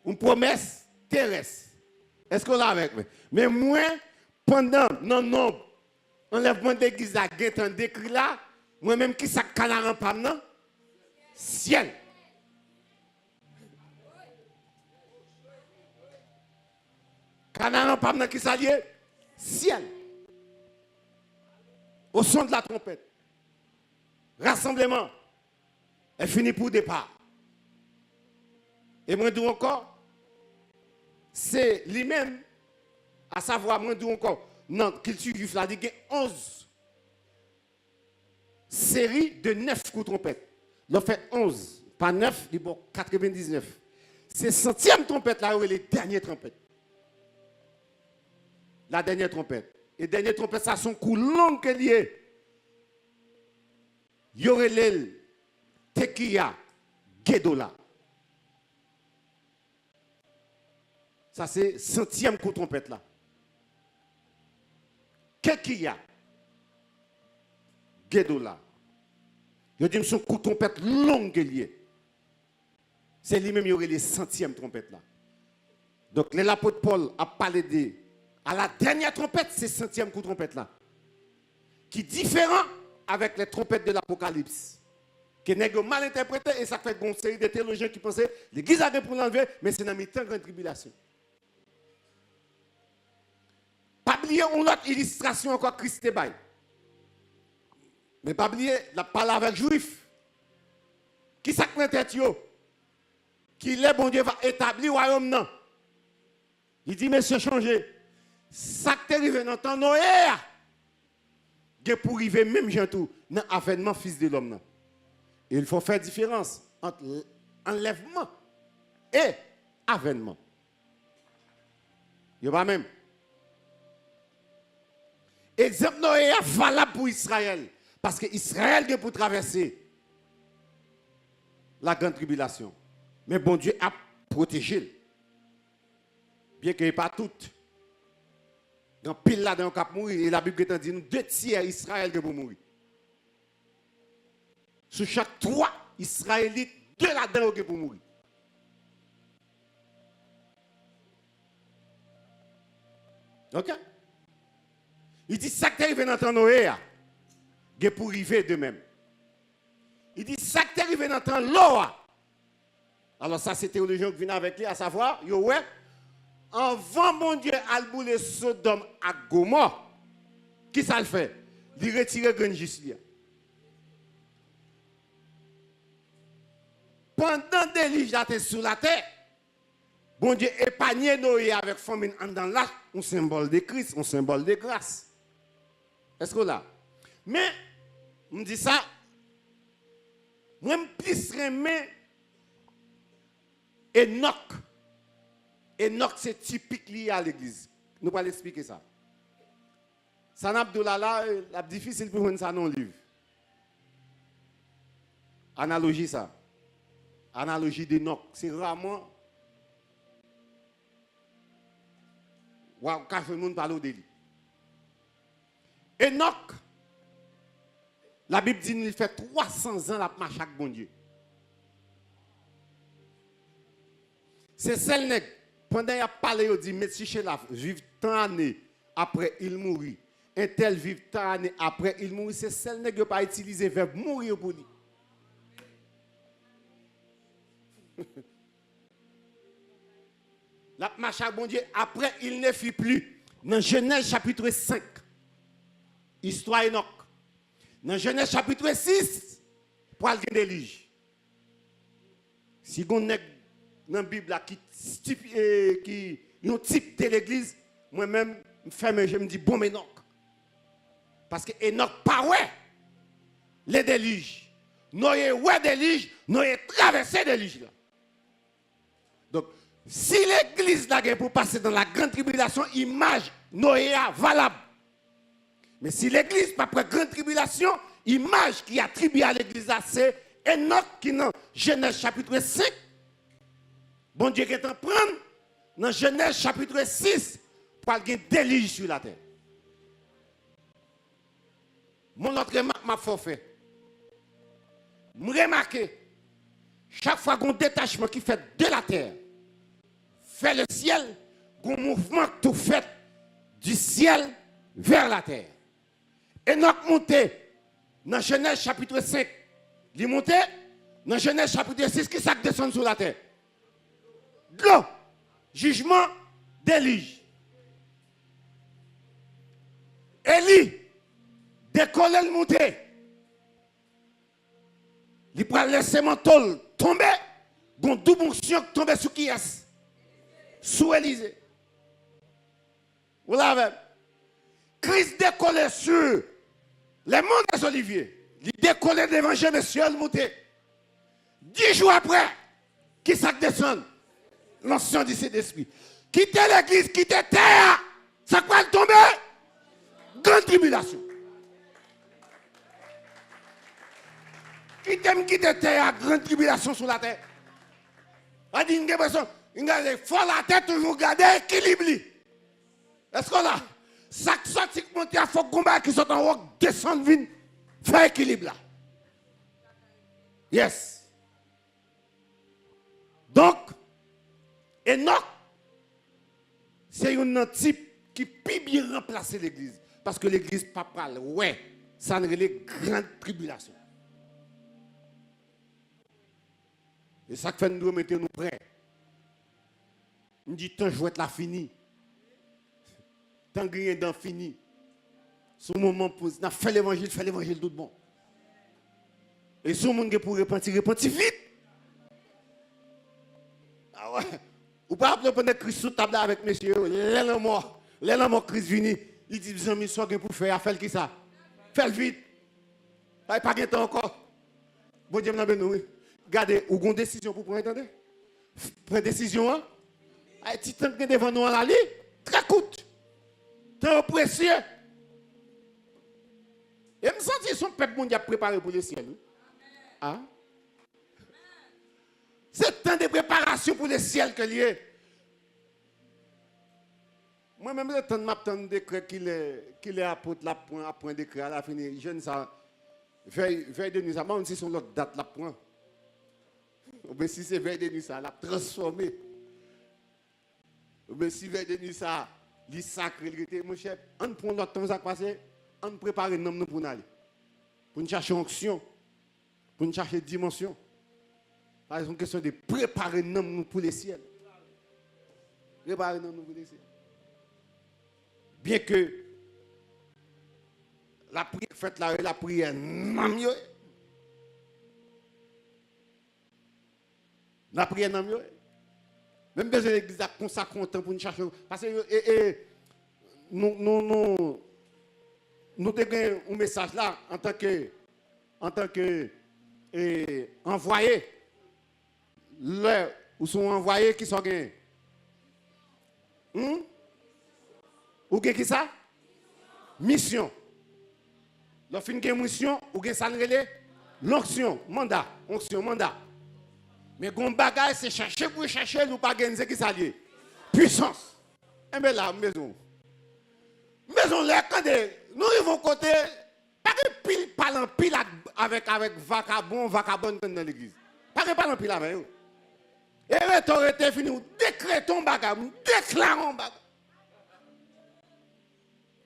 Une promesse terrestre. Est-ce que là avec moi? Mais moi, pendant non, enlèvement d'église à Guetan décrit là, moi-même qui ça Canaan pas non? Ciel. Canaan pas non qui ça lié? Ciel. Au son de la trompette. Rassemblement. est fini pour départ. Et moi, dis encore, c'est lui-même, à savoir, moi, dis encore, non, culture juive, là, il y a 11 série de 9 coups de trompette. Il fait 11, pas 9, il bon 99. C'est centième trompette là où est les dernières trompettes. La dernière trompette. Et dernière trompette, ça son coup long que lié. Yorelel, Tekia, Gedola. Ça c'est centième coup de trompette là. Tekia, Gedola. Je dis son coup de trompette long que lié. C'est lui-même qui aurait les centièmes trompettes là. Donc l'apôtre Paul a parlé de à la dernière trompette, c'est centième coup de trompette là. Qui est différent avec les trompettes de l'Apocalypse. Qui n'est mal interprété et ça fait une série de théologiens qui pensaient l'église avait pour l'enlever, mais c'est dans le temps de grande tribulation. Pas oublier une autre illustration encore Christ te bail. Mais pas oublier la parole avec juifs. Qui s'accroît tête yo? Qui le bon Dieu va établir le royaume non. Il dit monsieur changez. Ça qui est arrivé dans le temps Noé, pour arriver même tout dans l'avènement fils de l'homme. Et il faut faire différence entre enlèvement et avènement. Il n'y a pas même. Exemple Noé est valable pour Israël. Parce que Israël est pour traverser la grande tribulation. Mais bon Dieu a protégé. Bien qu'il n'y ait pas tout. Dans pile là dans cap mourir et la Bible dit nous 2/3 Israël qui pour mourir. Sur chaque 3 Israélites 2 là-dedans qui pour mourir. OK? Il dit ça qui arrive dans temps Noé qui pour arriver de même. Il dit ça qui arrive dans temps Lot. Alors ça c'est théologien qui vient avec lui à savoir yo ouais avant mon Dieu a boulé Sodome à Gomorrhe, qui ça le fait? Il retire grand justice. Pendant des livres sur la terre, bon Dieu épargne Noé avec famine dans là, un symbole de Christ, un symbole de grâce. Est-ce que là? Mais, on me dit ça, moi je plus remets Enoch. Enoch, c'est typique lié à l'église. Nous allons expliquer ça. Ça n'a pas difficile pour nous ça dans le livre. Analogie ça. Analogie d'Enoch. C'est rarement. Waouh, quand le monde parle de lui. Enoch, la Bible dit qu'il fait 300 ans la marche avec bon Dieu. C'est celle nègre. Pendant qu'il a parlé, il dit, mais si chez la vive tant d'années après il mourit, un tel vive tant d'années après il mourit, c'est celle qui n'a pas utilisé le verbe mourir pour lui. La marche à bon Dieu, après il ne fit plus. Dans Genèse chapitre 5, histoire Enoch. Dans Genèse chapitre 6, pour aller délige. Si vous avez dans la Bible qui un type de l'église, moi-même, je me dis bon Enoch. Parce que Enoch pas ouais les déluges. Noé ouais déluge, Noé traversé déluge là. Donc si l'église là pour passer dans la grande tribulation, image Noé est valable. Mais si l'église pas après grande tribulation, image qui attribue à l'église là c'est Enoch qui dans Genèse chapitre 5. Bon Dieu qui est en prendre dans Genèse chapitre 6 pour qu'il y ait déluge sur la terre. Mon autre remarque m'a forfait. Je remarque, chaque fois qu'on détachement qui fait de la terre, fait le ciel, un mouvement tout fait du ciel vers la terre. Enoch montait dans Genèse chapitre 5. Il montait dans Genèse chapitre 6 qui ça descend sur la terre. L'eau, jugement, déluge. Élie, décoller le monter. Il prend laisser manteau tomber, gon double onction tomber sur qui est? Sous Élysée. Vous l'avez. Christ décolle sur les monts des Oliviers. Il décolle de l'évangile, monsieur, le monté. 10 jours après, qui ça descend? L'ancien du Saint-Esprit. Quittez l'église, quittez terre. Ça va tomber? Grande tribulation. Quittez terre, grande tribulation sur la terre. On dit une personne, il faut la tête toujours garder équilibre. Est-ce qu'on a? Chaque sortie qui monte, il faut combattre qui sont en haut, descendre, venir, faire équilibre là. Yes. Donc, Enoch, c'est un type qui peut bien remplacer l'église. Parce que l'église pas parle. Ouais, ça ne relève grande tribulation. Et ça fait nous mettre nous prêts. On dit tant je vais être là fini. Tant que rien dans fini. Ce moment pour n'a fait l'évangile tout bon. Et ce monde qui pour repentir vite. Ah ouais. Ou pas appeler pendant Christ sous table avec monsieur, l'un mort Christ vini, il dit mes amis soit pour faire qui ça? Faire vite. Pas de temps encore. Bon Dieu m'a béni. Regardez, ou une décision pour prendre, entendez? Prendre décision, hein? Ay, tu t'en devant nous à la ligne, très coûte. Très précieux. Et me sentir son peuple mondial préparé pour le ciel. Ah? C'est temps de préparation pour le ciel que lié. Moi-même, le temps de m'attendre décret qu'il est apôtre, la point décret à la fin, jeune ça, veille de nuit, ça, même si sur l'autre date, la point. Mais si c'est veille de nuit, ça l'a transformé. Mais si veille de nuit, ça, il sacré, mon chef, on prend l'autre temps à passer, on prépare un homme pour nous aller. Pour nous chercher onction, pour nous chercher dimension. C'est une question de préparer un homme pour le ciel. Préparer un homme pour le ciel. Bien que la prière faite là, la prière non mieux. La prière non mieux. Même besoin de l'église à consacrer un temps pour nous chercher. Parce que nous avons un message là en tant que envoyé. Là où sont envoyés qui sont gagnés. Ou qui ça? Mission. Lorsqu'il y a une mission, ou bien ça l'onction, mandat, onction, mandat. Mais gon bagage c'est chercher pour chercher ou pas gagner qui ça lié. Puissance. Et bien là maison là quand nous arrivons côté pas que pile parlant pile avec vagabond dans l'église. Pas que parlant pile avec eux. Et l'autorité fini décrétons bagage, déclarons bagage.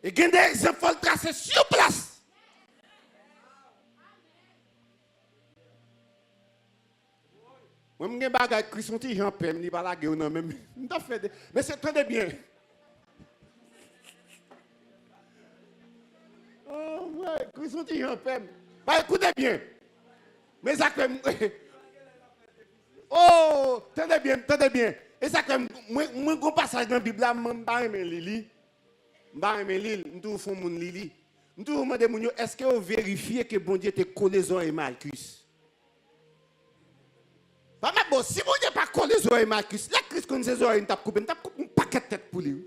Et il y a des exemples tracés sur place. Moi, je suis bagage qui sont gens pèm, ni pas la gueule non même. Mais c'est très bien. Oh ouais, qui sont gens pèm. Bah écoutez bien. Mais ça que oh, tenez bien. Et ça que moi un passage dans la Bible là, je pas aimer lili. Bah mais lili, nous font mon lili. Nous demandons est-ce que vous vérifiez que bon Dieu te collé Zoé et Marcus? Pas mal bon, si vous n'avez pas collé Zoé et Marcus, la crise qu'on sait Zoé, on coupe un paquet de tête pour lui.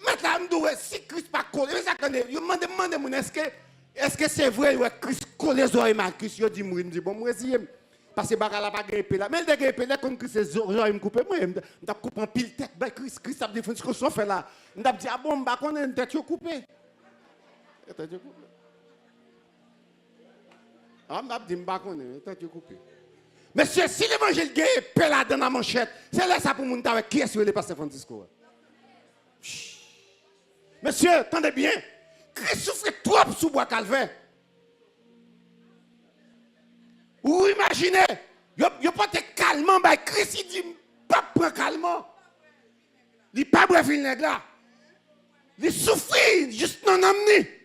Maintenant, si Christ pas collé, mais ça connaît, je me demande est-ce que c'est vrai que Christ collé Zoé et Marcus? Je dis moi, bon, moi aussi, parce que Bagala pas gagné là. Mais il a gagné là comme Christ Zoé me couper, moi, je coupe en pile tête, ben Christ a défendu ce que je fais là. Je dis ah bon, bah qu'on a une tête coupée. Tête coupée. Ah, je dis pas qu'on a une tête coupée. Monsieur, si l'évangile gagne paix là dans la manchette, c'est là ça pour monter avec qui est-ce que le pasteur Francisco? Monsieur, attendez bien. Christ souffre trop sous bois calvaire. Vous imaginez, vous portez calmement, bah Christ il dit pas prendre calmement. Il pas bref il nèg là. Il souffre juste non amené.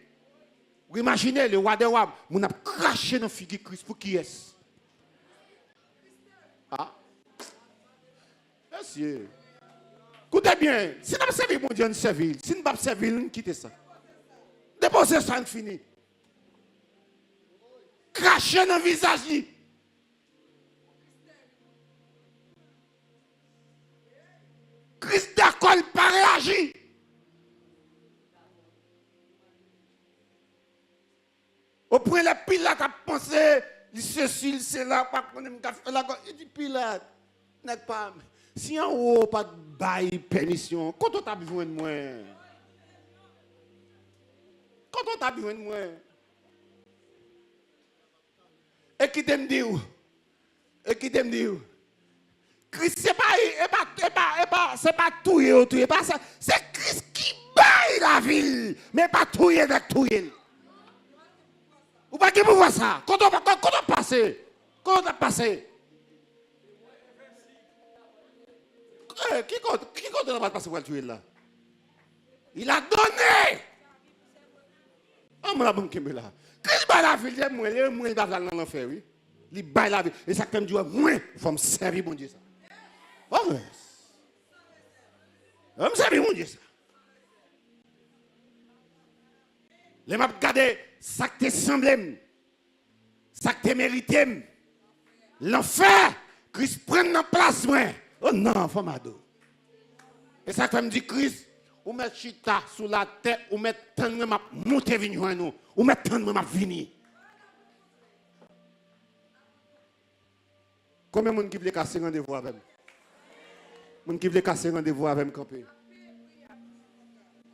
Vous imaginez le roi des rois, mon a craché dans figure Christ pour qui est-ce? Ah. Monsieur. Écoutez bien, si nous servons mon Dieu, nous servons. Si nous ne servons pas, nous quittons ça. Déposez ça, fini. Cracher dans le visage. Christ d'accord, pas réagir. Au point la Pilate a pensé, ceci, c'est là, pas qu'on aime café là. Il dit Pilate, n'est pas. Si en haut pas de bail permission, quand on t'a besoin de moi? Quand on t'a besoin de moi? Et qui t'aime dire? Et qui t'aime dire? Christ, c'est pas tout, c'est Christ qui baille la ville, mais pas tout avec tout. Ou pas qui vous voit ça? Quand on passe, quand on a passé, qui compte on va passer pour le tuer là? Il a donné. On m'a dit que là. Christ baille la ville, moi il va dans l'enfer, oui. Il baille la ville. Et ça comme Dieu, moi, il faut me servir, mon Dieu, ça. Oh, je me servir, mon Dieu, ça. Les m'a regardé, ça que t'es semblé, ça que t'es mérité. L'enfer, Christ prend la place, moi. Oh non, faut m'ado. Et ça que me dit Christ, ou mettre chita sous la tête, ou mettre tant de m'a monter venir nous, ou mettre tant de m'a venir. Combien de monde qui veut casser rendez-vous avec? Monde qui veut casser rendez-vous avec camper.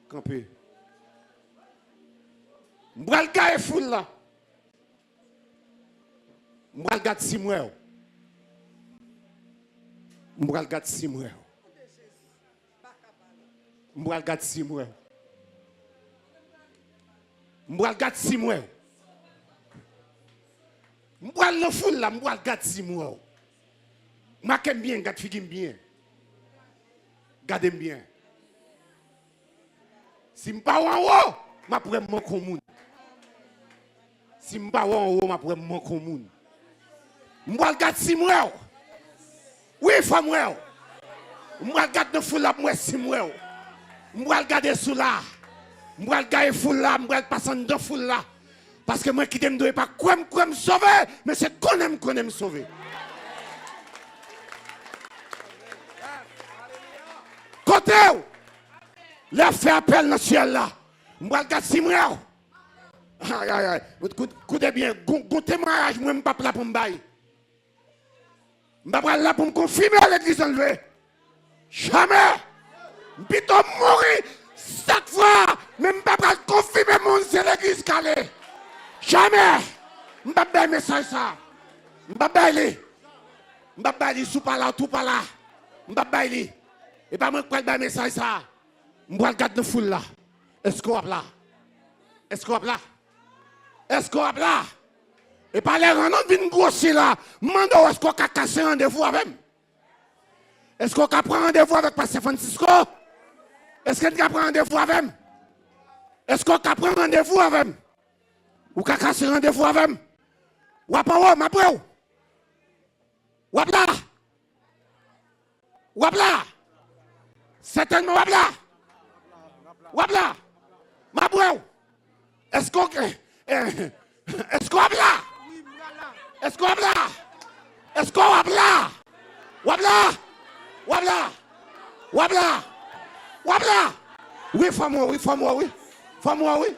Camper. M'bral gars est fou là. M'bral gars si moi. M'bral gars si moi. M'bral gars si moi. M'bral gars si moi. M'bral le fou là, m'bral gars si moi. M'aime bien, gars figure bien. Gardez bien. Si m'pas en haut, m'a pourrais manquer au monde. Si m'pas en haut, m'a pourrais manquer au monde. M'bral gars si moi. Oui, femme moi. M'bral gars de fou là, moi si moi. M'bral garder sous là. M'bral garder fou là, m'bral passer dans fou là. Parce que moi qui t'aime doit pas quoi me sauver, mais c'est qu'on aime sauver. Côté, là fait appel dans le ciel là. M'bral garder si moi. Aïe aïe aïe. Écoutez bien, gon témoignage moi m'pas là pour me bailler. M'pas là pour me confirmer l'église enlevée. Jamais. Plutôt mourir chaque fois, même pas confirmer mon c'est l'église calée. Jamais. M'pas pas message ça. M'pas pas sous pas là tout pas là. M'pas pas et pas moi quoi message ça. M'pas regarder le foule là. Est-ce qu'on a là? Est-ce qu'on a là? Est-ce qu'on a là? Et pas les rendant vinn grossir là. Mando est-ce qu'on a cassé rendez-vous avec? Est-ce qu'on a pris rendez-vous avec Pasteur Francisco? Est-ce qu'on a pris rendez-vous avec? Est-ce qu'on a pris rendez-vous avec? Ou qu'on a cassé rendez-vous avec? Ou à pas ma brou? Ou à là? Ou à là? Certainement ou à là? Ou à là? Ma brou? Est-ce qu'on est-ce qu'on a là? Est-ce qu'on a là? Est-ce qu'on a là? Ou à là? Ou à là? Ou à là? Ou à là? Oui, fais-moi, oui, fais-moi, oui. Fais-moi, oui.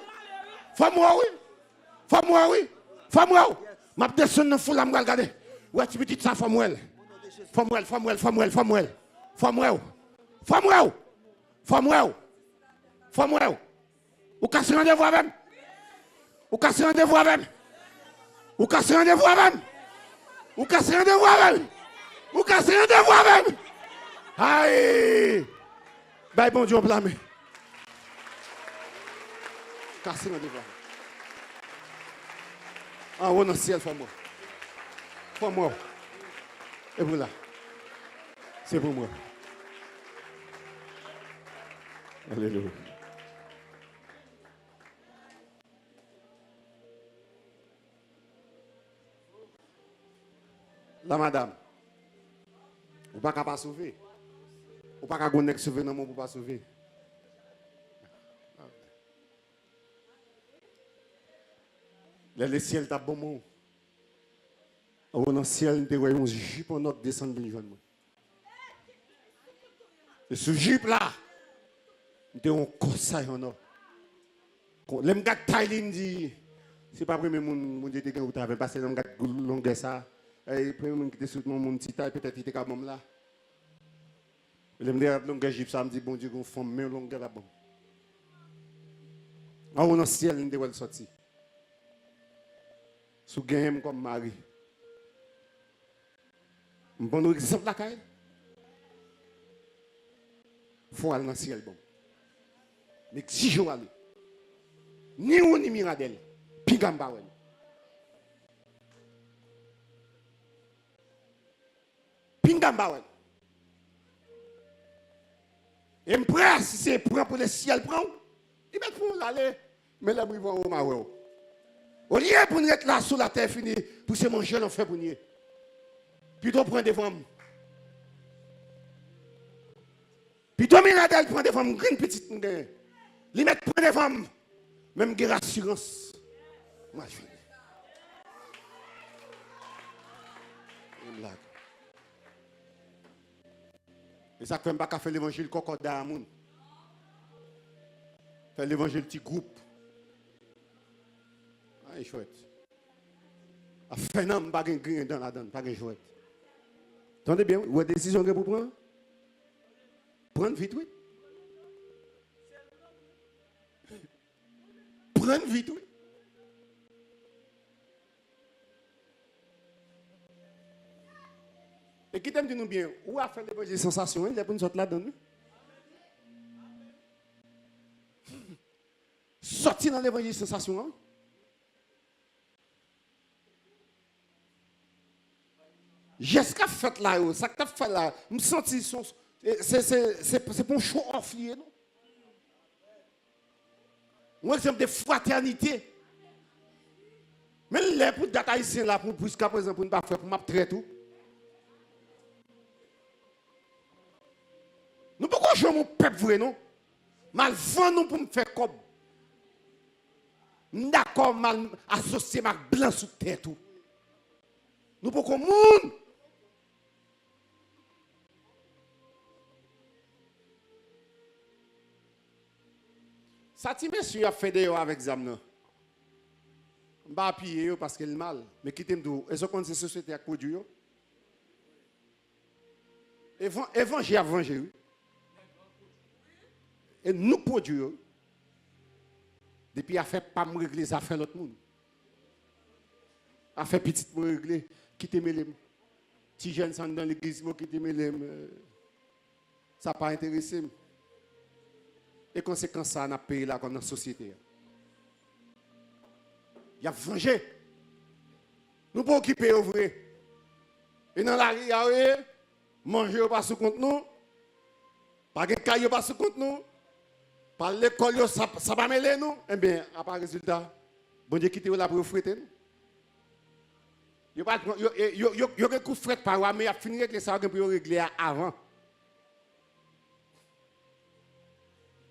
Fais-moi, oui. Fais-moi, oui. Fais-moi, oui. Ma descend dans foule, je vais regarder. Ouais, tu me dis ça, fais-moi. Fais-moi, fais-moi, fais-moi, fais-moi. Fais-moi. Fais-moi. Fais-moi. Fais-moi. Ou casse rendez-vous avec? Ou casse rendez-vous avec? Ou casse rendez-vous avec? Ou casse rendez-vous avec? Ou casse rendez-vous avec? Aïe! Bye, bon Dieu, blâme. Casse rendez-vous. En haut dans le ciel, fais-moi. Fais-moi. Et vous là. C'est pour moi. Alléluia. La madame, vous ne pouvez pas sauver. Vous ne pouvez pas sauver dans mon pour pas sauver. Le ciel t'a bon mon. Dans le ciel, tu vois un jupe en notre descendre de joindre. Et ce jupe là, tu un conseil en or. Les gars Thaïlande dit, c'est pas premier mon Dieu qui a fait passer dans le longueur ça. Et premier monde qui était sur mon petit taille, peut-être il était comme là. Les gars longueur jupe ça me dit bon Dieu qu'on forme mais longueur là bon. Dans le ciel, il doit sortir. Sous gagne comme mari. Un bon exemple là, il faut aller dans le ciel. Bon. Mais si je aller, ni on ni miradel, puis gamba. Pingamba. Et me prend, si c'est prend pour le ciel, prend. Il met pour l'aller, mais là, ils vont au Maroc. Au lieu pour nous être là sur la terre finie, pour se manger, on fait pour nous. Plutôt prendre des femmes. Plutôt Miradel prend des femmes, une petite. Ils mettent prendre des femmes. Même des assurance. Moi, je fais. Une blague. Et ça ne fait pas faire l'évangile cocoda à moun. Faire l'évangile petit groupe. Ah, il est chouette. A fait non, pas de green dans la donne, pas de chouette. Attendez bien, vous avez une décision que vous prenez? Prendre vite, oui. Prendre vite, oui. Et qui t'aime dire nous bien, où a fait l'évangile sensation, il est pour nous sortir là-dedans. Sortir dans l'évangile sensation. Hein? Qu'est-ce qu'a fait là, ça qu'a fait là, je me sens c'est pour un show off lié, non? Un exemple de fraternité. Mais les pour data ici là pour jusqu'à présent pour ne pas faire pour m'apprêter tout. Nous pouvons jouer mon peuple vrai, non? Mal vendre nous pour me faire comme. D'accord, mal associé ma blanc sous terre tout. Nous pouvons monde. Ça ti monsieur a fait des avec Zamna. Je vais appuyer parce qu'il est mal. Mais quittez me est-ce qu'on cette société a produit? Évangile a vengé. Et nous produisons. Depuis a fait pas me régler ça fait l'autre monde. A fait petit me régler, quitter mes lèvres. Si jeunes sont dans l'église, quitter mes lèvres. Ça n'a pas intéressé. Et conséquence ça, on a payé là comme dans la société. Il y a vengé. Nous pouvons occuper au vrai. Et dans la rue, il y a manger pas sous compte nous. Pas de caillou pas sous compte nous. Par l'école, ça va mêler nous. Eh bien, à part résultat, bon Dieu quitte là pour fouetter nous. Il y a un coup de fret par là, mais il a fini avec ça pour régler avant.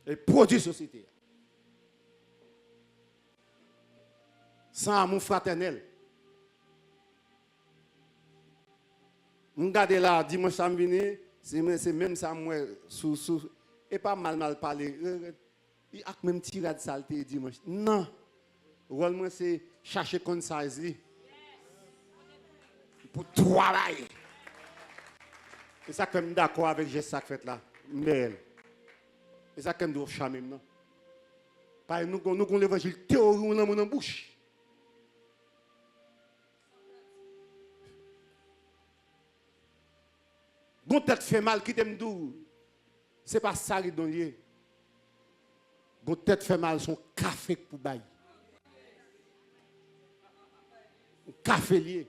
Et produit société. Sans amour fraternel. Je regarde là, dimanche samedi, c'est même ça, moi, et pas mal parler. Il y a même tiré de saleté dimanche. Non. Le rôle, moi, c'est chercher comme ça. Pour travailler. Et ça, comme d'accord avec ce que fait là. Mais. Et ça, comme doit charmer, non? Parce que nous avons l'évangile théorie dans mon bouche. Bon, tête fait mal, qui t'aime d'où? Ce n'est pas ça qui est dans lié. Bon, tête fait mal, son café pour bailler. Café lié.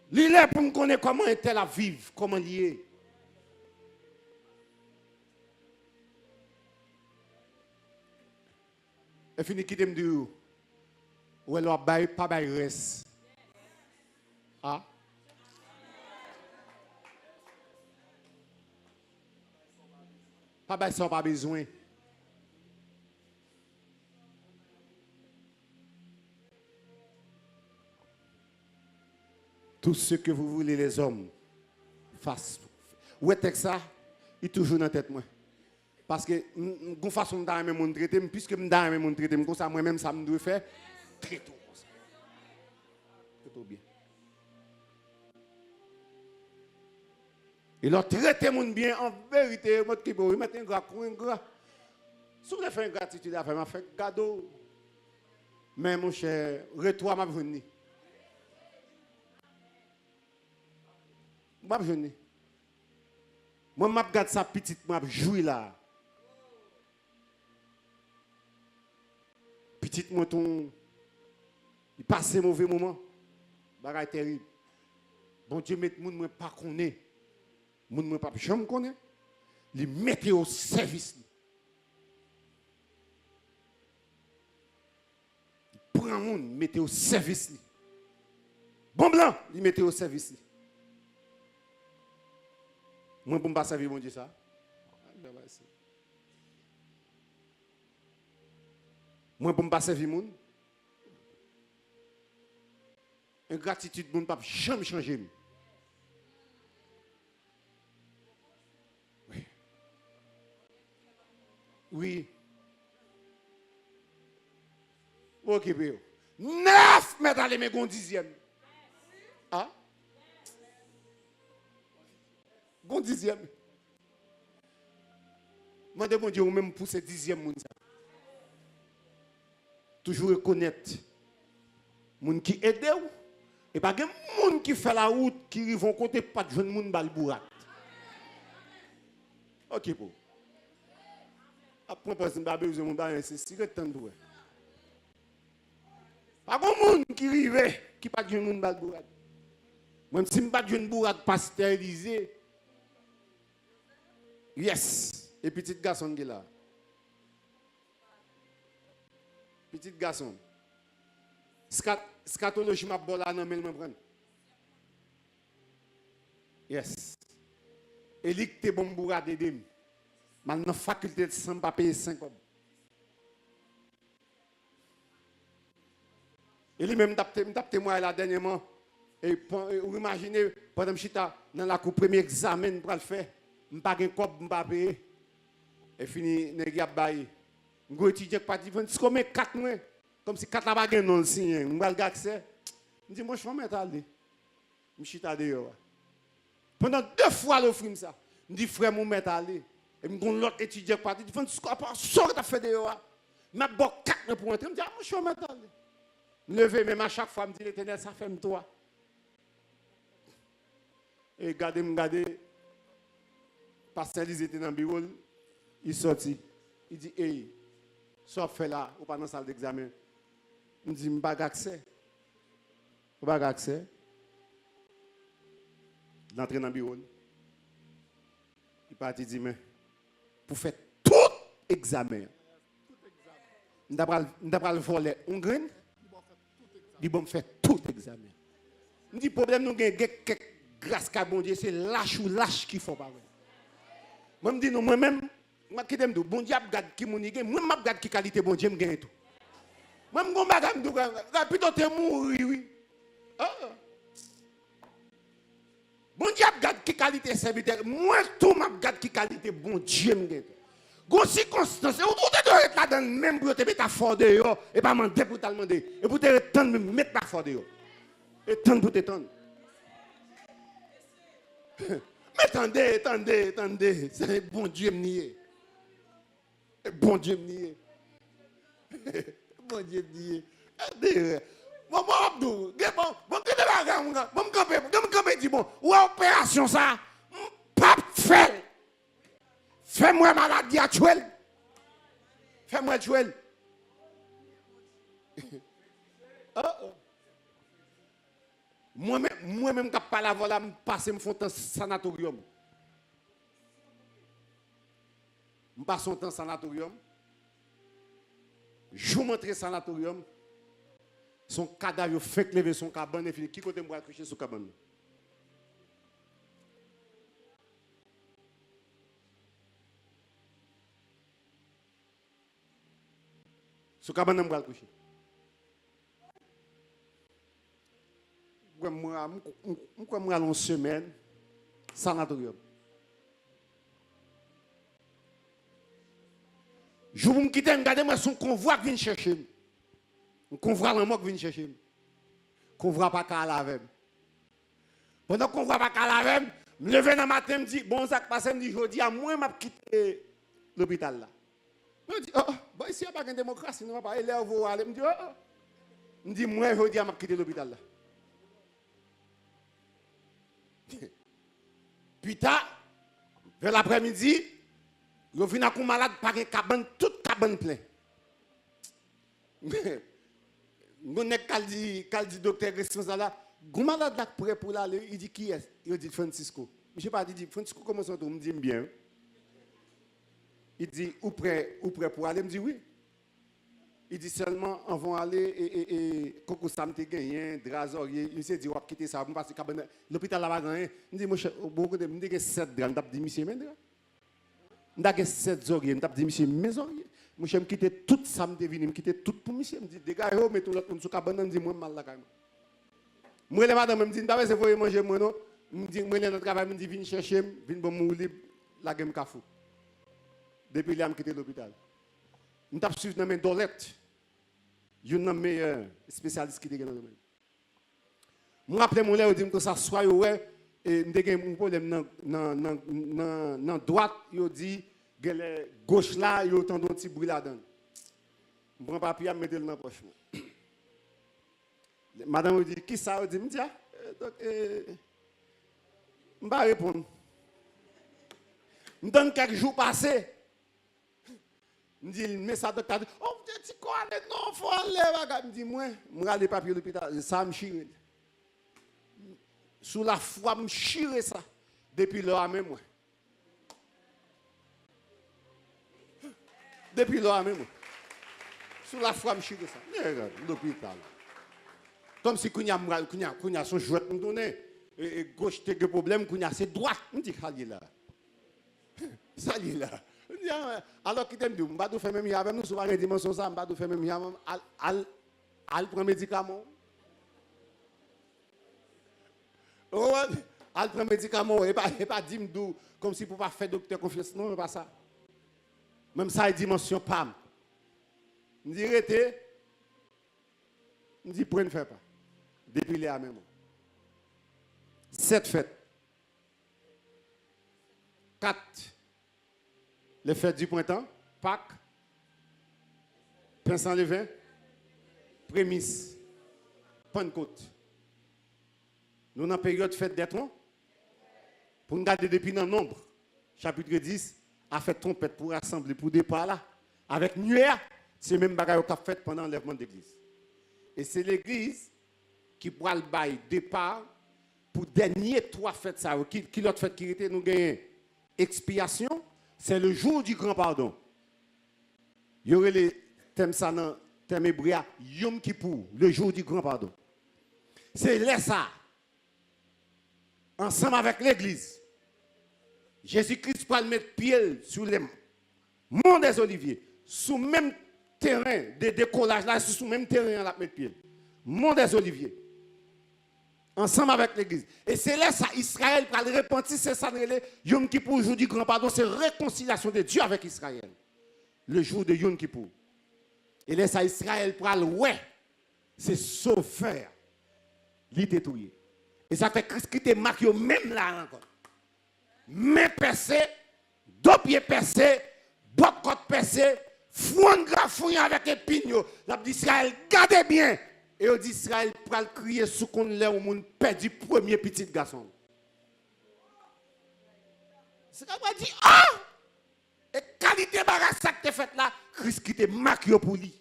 Il est pour me connaître comment est-elle à vivre, comment lier. Et fini qui t'aime dire, ou elle va pas bailler reste. Ah? Pas ça, pas besoin. Tout ce que vous voulez, les hommes, fassent. Où est ça? Il est toujours dans la tête, moi. Parce que, de façon de me traiter, puisque je me traiter, comme ça, moi-même, ça me doit faire. Très tôt. Très tôt bien. Et leur traiter mon bien, en vérité, moi, qui peut mettre un gras, un gras. Si vous faites une gratitude à faire, je fais un cadeau. Mais mon cher, retour m'a venu. M'a venu. Moi, je regarde sa petite, je joue là. Petite mouton, il passe un mauvais moment. Bagaille terrible. Bon Dieu, met moun moi pas connaît. Moun moi pas jamais connaît. Il mette au service. Il prend moun, mette au service. Bon blanc, il mette au service. Moi, pour ne pas servir mon Dieu ça. Moi, pour ne pas servir mon. Ingratitude, mon ne peut jamais changer. Oui. Oui. Ok, bien. 9 mètres à l'aimer, 10e. Ah? Bon 10e. Moi, de mon Dieu, ou même pour ce 10e monde. Toujours reconnaître moun qui aide ou et pas gen moun qui fait la route qui vont compter pas de jeune moun bal bourrat. OK pour. Après personne pas besoin mon ba c'est secret tant doué. Pas bon moun qui rive qui pas de jeune moun bal bourrat. Même si m'pas de jeune bourrat pasteurisé. Yes, et petit garçon qui est là. Petit garçon. Scatologie m'a bon là, non, mais me prendre. Yes. Et lui, t'es bon bourra d'aider. Maintenant, faculté de sang, pas payer 5 hommes. Et lui, même, m'tapte moi là dernièrement. Et vous imaginez, pendant que je suis dans la cour, premier examen pour le faire, je n'ai pas de cop, je n'ai pas payé. Et fini, je n'ai pas payé. Je vais étudier, je dis, comme 4 mois. Comme si 4 pas de non signé. Je vais regarder accès. Je dis, moi, je vais mettre à aller. Je suis allé dehors. Pendant 2 fois, le frère ça. Je dis, frère, je vais mettre à aller. Et je dis, l'autre étudiant, je dis, tu pas ce que tu as fait dehors. Je vais 4 mois pour entrer. Je dis, moi, je vais mettre à aller. Je me lève, même à chaque fois, je me dis, l'Éternel, ça fait toi. Et regardez. Pasteur Lise était dans le bureau. Il sortit. Il dit, hey, soit fait là, ou pas dans la salle d'examen. Il me dit, je n'ai pas accès. Je n'ai pas accès. Il entre dans le bureau. Il partit dit, mais pour faire tout examen, je ne vais pas le voler un grain. Il va faire tout examen. Je dis, problème, nous avons grâce à bon Dieu, c'est lâche ou lâche qu'il faut pas. Moi, je dis, non, moi-même, moi qui t'aime tout, bon Dieu, regarde qui mon igé, moi, je regarde qui qualité bon Dieu, je gagne tout. Moi, je regarde tout, plutôt te mourir, oui. Bon Dieu, regarde qui qualité serviteur, moi, tout, je regarde qui qualité bon Dieu, je gagne tout. Gon circonstance, ou tu dois être là dans le même pour te mettre à fort dehors, et pas demander pour te demander, et pour te retendre, me mettre à fort dehors. Et tendre pour te tendre. Mais attendez, c'est bon Dieu me nier. Bon Dieu me nier. Bon Dieu me nier. Bon, Abdou, bon, dit bon, ou opération ça, pas fait. Fais-moi maladie actuelle. Fais-moi actuelle. Moi-même, quand je parle à voilà, je passe mon temps sanatorium. Je passe mon temps sanatorium. Je montre sanatorium. Son cadavre fait lever son cabane et fini. Qui côté moi accrocher sur cabane? Ce cabane on va le coucher. Moi une semaine sanatorium. Je vous quitte, regardez moi son convoi qui vient chercher. Un convoi dans moi qui vient chercher. Convoi pas qu'à laver. Pendant qu'on voit pas qu'à laver, me lever dans matin me dit bon ça passe me dit jodi à moi m'a quitter l'hôpital là. Me dit oh bon ici y a pas de démocratie, nous pas élève vous aller me dit oh. Me dit moi jodi m'a quitter l'hôpital là. Puis tard vers l'après-midi, yo vinn à malade par cabane toute cabane plein. Mon caldi docteur responsable là, gon malade là prêt pour l'aller, il dit qui est? Il dit Francisco. Je pas dit Francisco comment ça me dit bien. Il dit ou prêt pour aller, me dit oui. Il dit seulement on va aller et Coco Sam te gagné Drazorier, il s'est dit on va quitter ça parce que l'hôpital là pas gagné. Il dit moi beaucoup de me dit que 7 grammes, t'a dit monsieur Mendra. M'da que 7 oreilles, m't'a dit monsieur mes oreilles. Moi je me quitter tout ça me devine, me quitter tout pour monsieur, me dit dégage mais tout l'autre sur cabane me dit moi mal là quand même. Moi les madame me dit pas c'est faut manger moi non. Me dit moi dans travail me dit viens chercher, viens bon mou libre la game kafou. Depuis là me quitter l'hôpital. M't'a suivre dans mes dolette. Une des meilleurs spécialistes qui est dans le domaine. Moi après mon lait dit que ça soit ouais et m'te un problème dans droite, il dit que gauche là, il entend un petit bruit là-dedans. Je prends papier, je mets dans la poche. Madame me dit qui ça? Je dis me dit donc je vais répondre. Je donne quelques jours passés. Je dis mais ça docteur oh tu quoi non faut aller me dit moi je regarde les papiers de l'hôpital ça me chire. Sous la foi me chire ça depuis là même moi. Depuis là même moi. Sous la foi me chire ça. Regarde l'hôpital. Comme si kounya son jouet me donner et gauche te problème kounya c'est droite me dit ça là. Ça là. Alors qu'il t'aime dit, on va faire même avec nous, souvent les dimensions ça, on va faire même al prend médicament. Oh, al prend médicament et pas dire comme si pour pas faire docteur confiance non, pas ça. Même ça dimension pam. On dit arrêtez. On dit pour ne faire pas. Depuis les même. 7 fêtes. 4 les fêtes du printemps, Pâques, pain sans levain, prémices, Pentecôte. Nous dans la période fête des troncs, pour nous garder depuis dans le nombre, chapitre 10, a fait trompette pour rassembler, pour départ là, avec nuée, c'est même bagaille qu'on a fait pendant l'enlèvement de l'église. Et c'est l'église qui pourra le bail départ pour dernier 3 fêtes ça, qui l'autre fête qui était nous gagnons expiation. C'est le jour du grand pardon. Il y aurait les thèmes ça dans le thème hébreu, Yom Kippour, le jour du grand pardon. C'est là ça, ensemble avec l'église. Jésus-Christ va mettre pied sur les monts des Oliviers, sous le même terrain de décollage là, sous le même terrain là mettre pied. Mont des Oliviers. Ensemble avec l'église. Et c'est là ça, Israël va le repentir, c'est ça, Yom Kippour, le jour du grand pardon, c'est réconciliation de Dieu avec Israël. Le jour de Yom Kippour. Et là ça, Israël va le ouais, c'est sauveur, l'idétruire. Et ça fait Christ qui te marque même là encore. Main percée, deux pieds percés, deux côtes percées, fouan grafouille avec épigno. La dit Israël, gardez bien. Et on dit Israël pour crier sous qu'on l'a au monde perdu premier petit garçon. C'est comme on dit ah! Et qualité bagage ça que tu fait là, Christ qui te marque pour lui.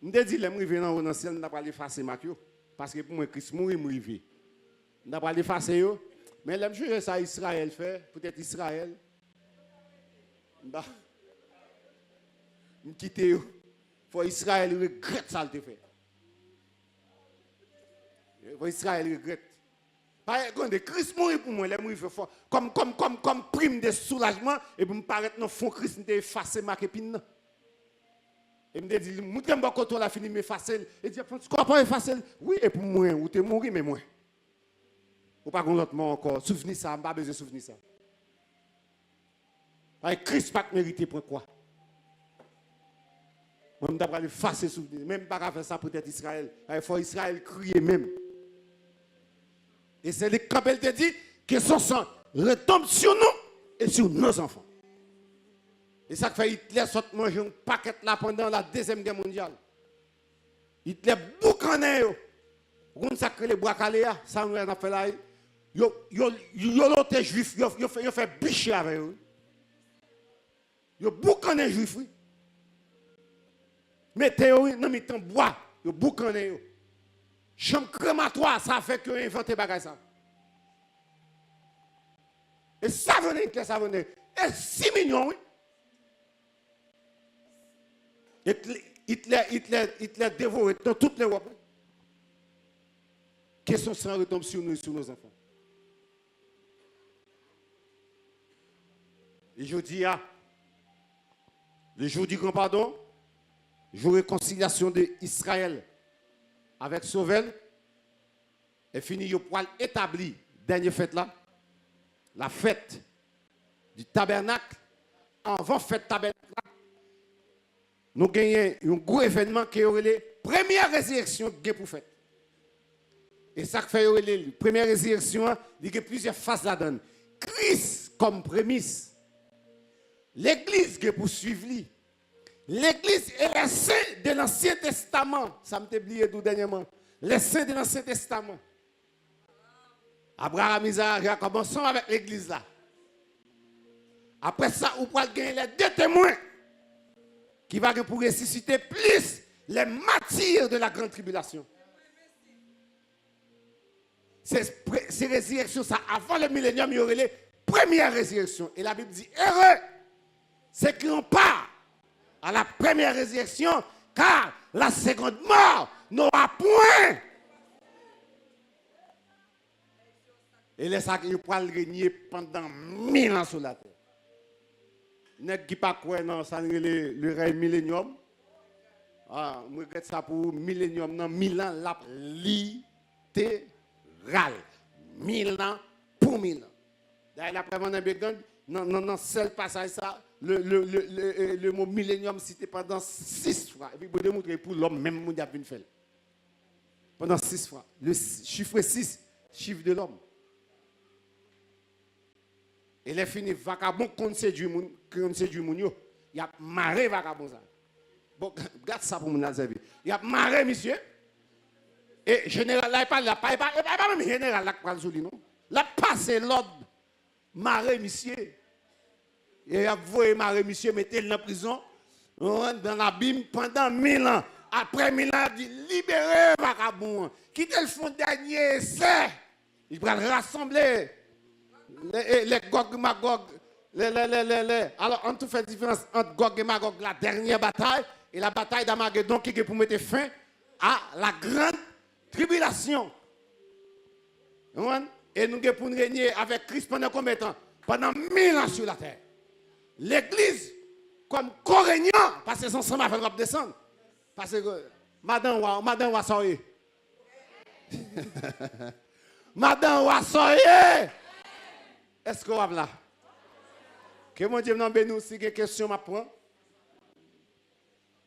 Je dis, je vais dans le ciel, je vais pas l'effacer parce que pour moi, Christ mourit, je vais. Je vais pas l'effacer. Mais je juge ça Israël fait, peut-être Israël. Je quitte. Faut Israël regrette ça le fait. Faut Israël regrette. Regardez, Christ mourit pour moi, il est mort fort. Comme prime de soulagement, et pour me paraître dans le fond, Christ m'a effacé ma épine. Et me dit, je ne quand on a fini de m'effacer. Et dit, tu crois pas effacer? Oui, et pour moi, ou tu es mort, mais moi. Ou pas qu'on l'autre mort encore. Souvenez ça, je n'ai pas besoin de souvenir ça. Christ n'a pas mérité pour quoi? Moi, je ne vais pas effacer souvenir. Même pas faire ça peut-être Israël. Il faut Israël crier même. Et c'est le quand elle te dit que son sang retombe sur nous et sur nos enfants. Et ça fait Hitler saute manger un paquet là pendant la Deuxième Guerre mondiale. Hitler boucané yo. On sacré les bois calés ça nous a fait là. Yo l'autre juif, yo fait bicher avec eux. Yo boucané juif oui. Mettez yo dans mitan bois, yo boucané yo. Chambre crématoire, ça fait que inventer bagay ça. Et ça venait, ça venait. Et 6 millions, oui. Hitler dévoré dans toute l'Europe. Que son sang retombe sur nous et sur nos enfants. Et je dis, le jour du grand pardon, jour de réconciliation d'Israël avec Sauvel, et fini, il pour établir, dernière fête là, la fête du tabernacle, avant fête tabernacle, nous gagnons un gros événement qui est la première résurrection pour fête. Et ça fait la première résurrection, il y a plusieurs phases là-dedans. Christ comme prémisse. L'église qui poursuivre lui. L'église est les saints de l'Ancien Testament. Ça m'a oublié tout dernièrement. Les saints de l'Ancien Testament. Abraham, Isaac, Jacob, commençons avec l'église là. Après ça, vous pouvez gagner les 2 témoins qui vont pour ressusciter plus les martyrs de la grande tribulation. Ces résurrections, ça, avant le millénium, il y aurait les premières résurrections. Et la Bible dit, heureux, c'est qui n'ont pas à la première résurrection, car la seconde mort n'aura point. Et les sacs, ils pourront régner pendant 1000 ans sur la terre. N'est-ce pas quoi, non, ça le règne millénium. Ah, je regrette ça pour millénium, non, 1000 ans, la littéral. 1000 ans pour 1000 ans. D'ailleurs, après, non, seul passage, ça, le mot millénium cité pendant 6 fois. Et puis, vous démontrer pour l'homme, même mon diable fait. Pendant 6 fois. Le chiffre 6, chiffre de l'homme. Et les fini vagabond qu'on séduit moun, il y a maré vagabond ça. Bon, regarde ça pour mon servir. Il y a maré monsieur. Et général là il parle là, pas même général là parle sur lui non. Là passé l'ordre maré monsieur. Et il a voyé maré monsieur mettez le dans prison dans l'abîme pendant 1000 ans. Après 1000 ans, il dit libérez vagabond. Quittez le fond dernier essai. Il va rassembler les Gog et Magog. Alors, on tout fait différence entre Gog et Magog, la dernière bataille, et la bataille d'Armageddon qui est pour mettre fin à la grande tribulation. Et nous pour nous régner avec Christ pendant combien de temps? Pendant 1000 ans sur la terre. L'Église, comme co-régnant, parce que son sang va faire descendre. Parce que Madame Wassoye. Madame Wassoye. Est-ce qu'on va là? Que mon Dieu nous bénisse si il y a des questions, je prends.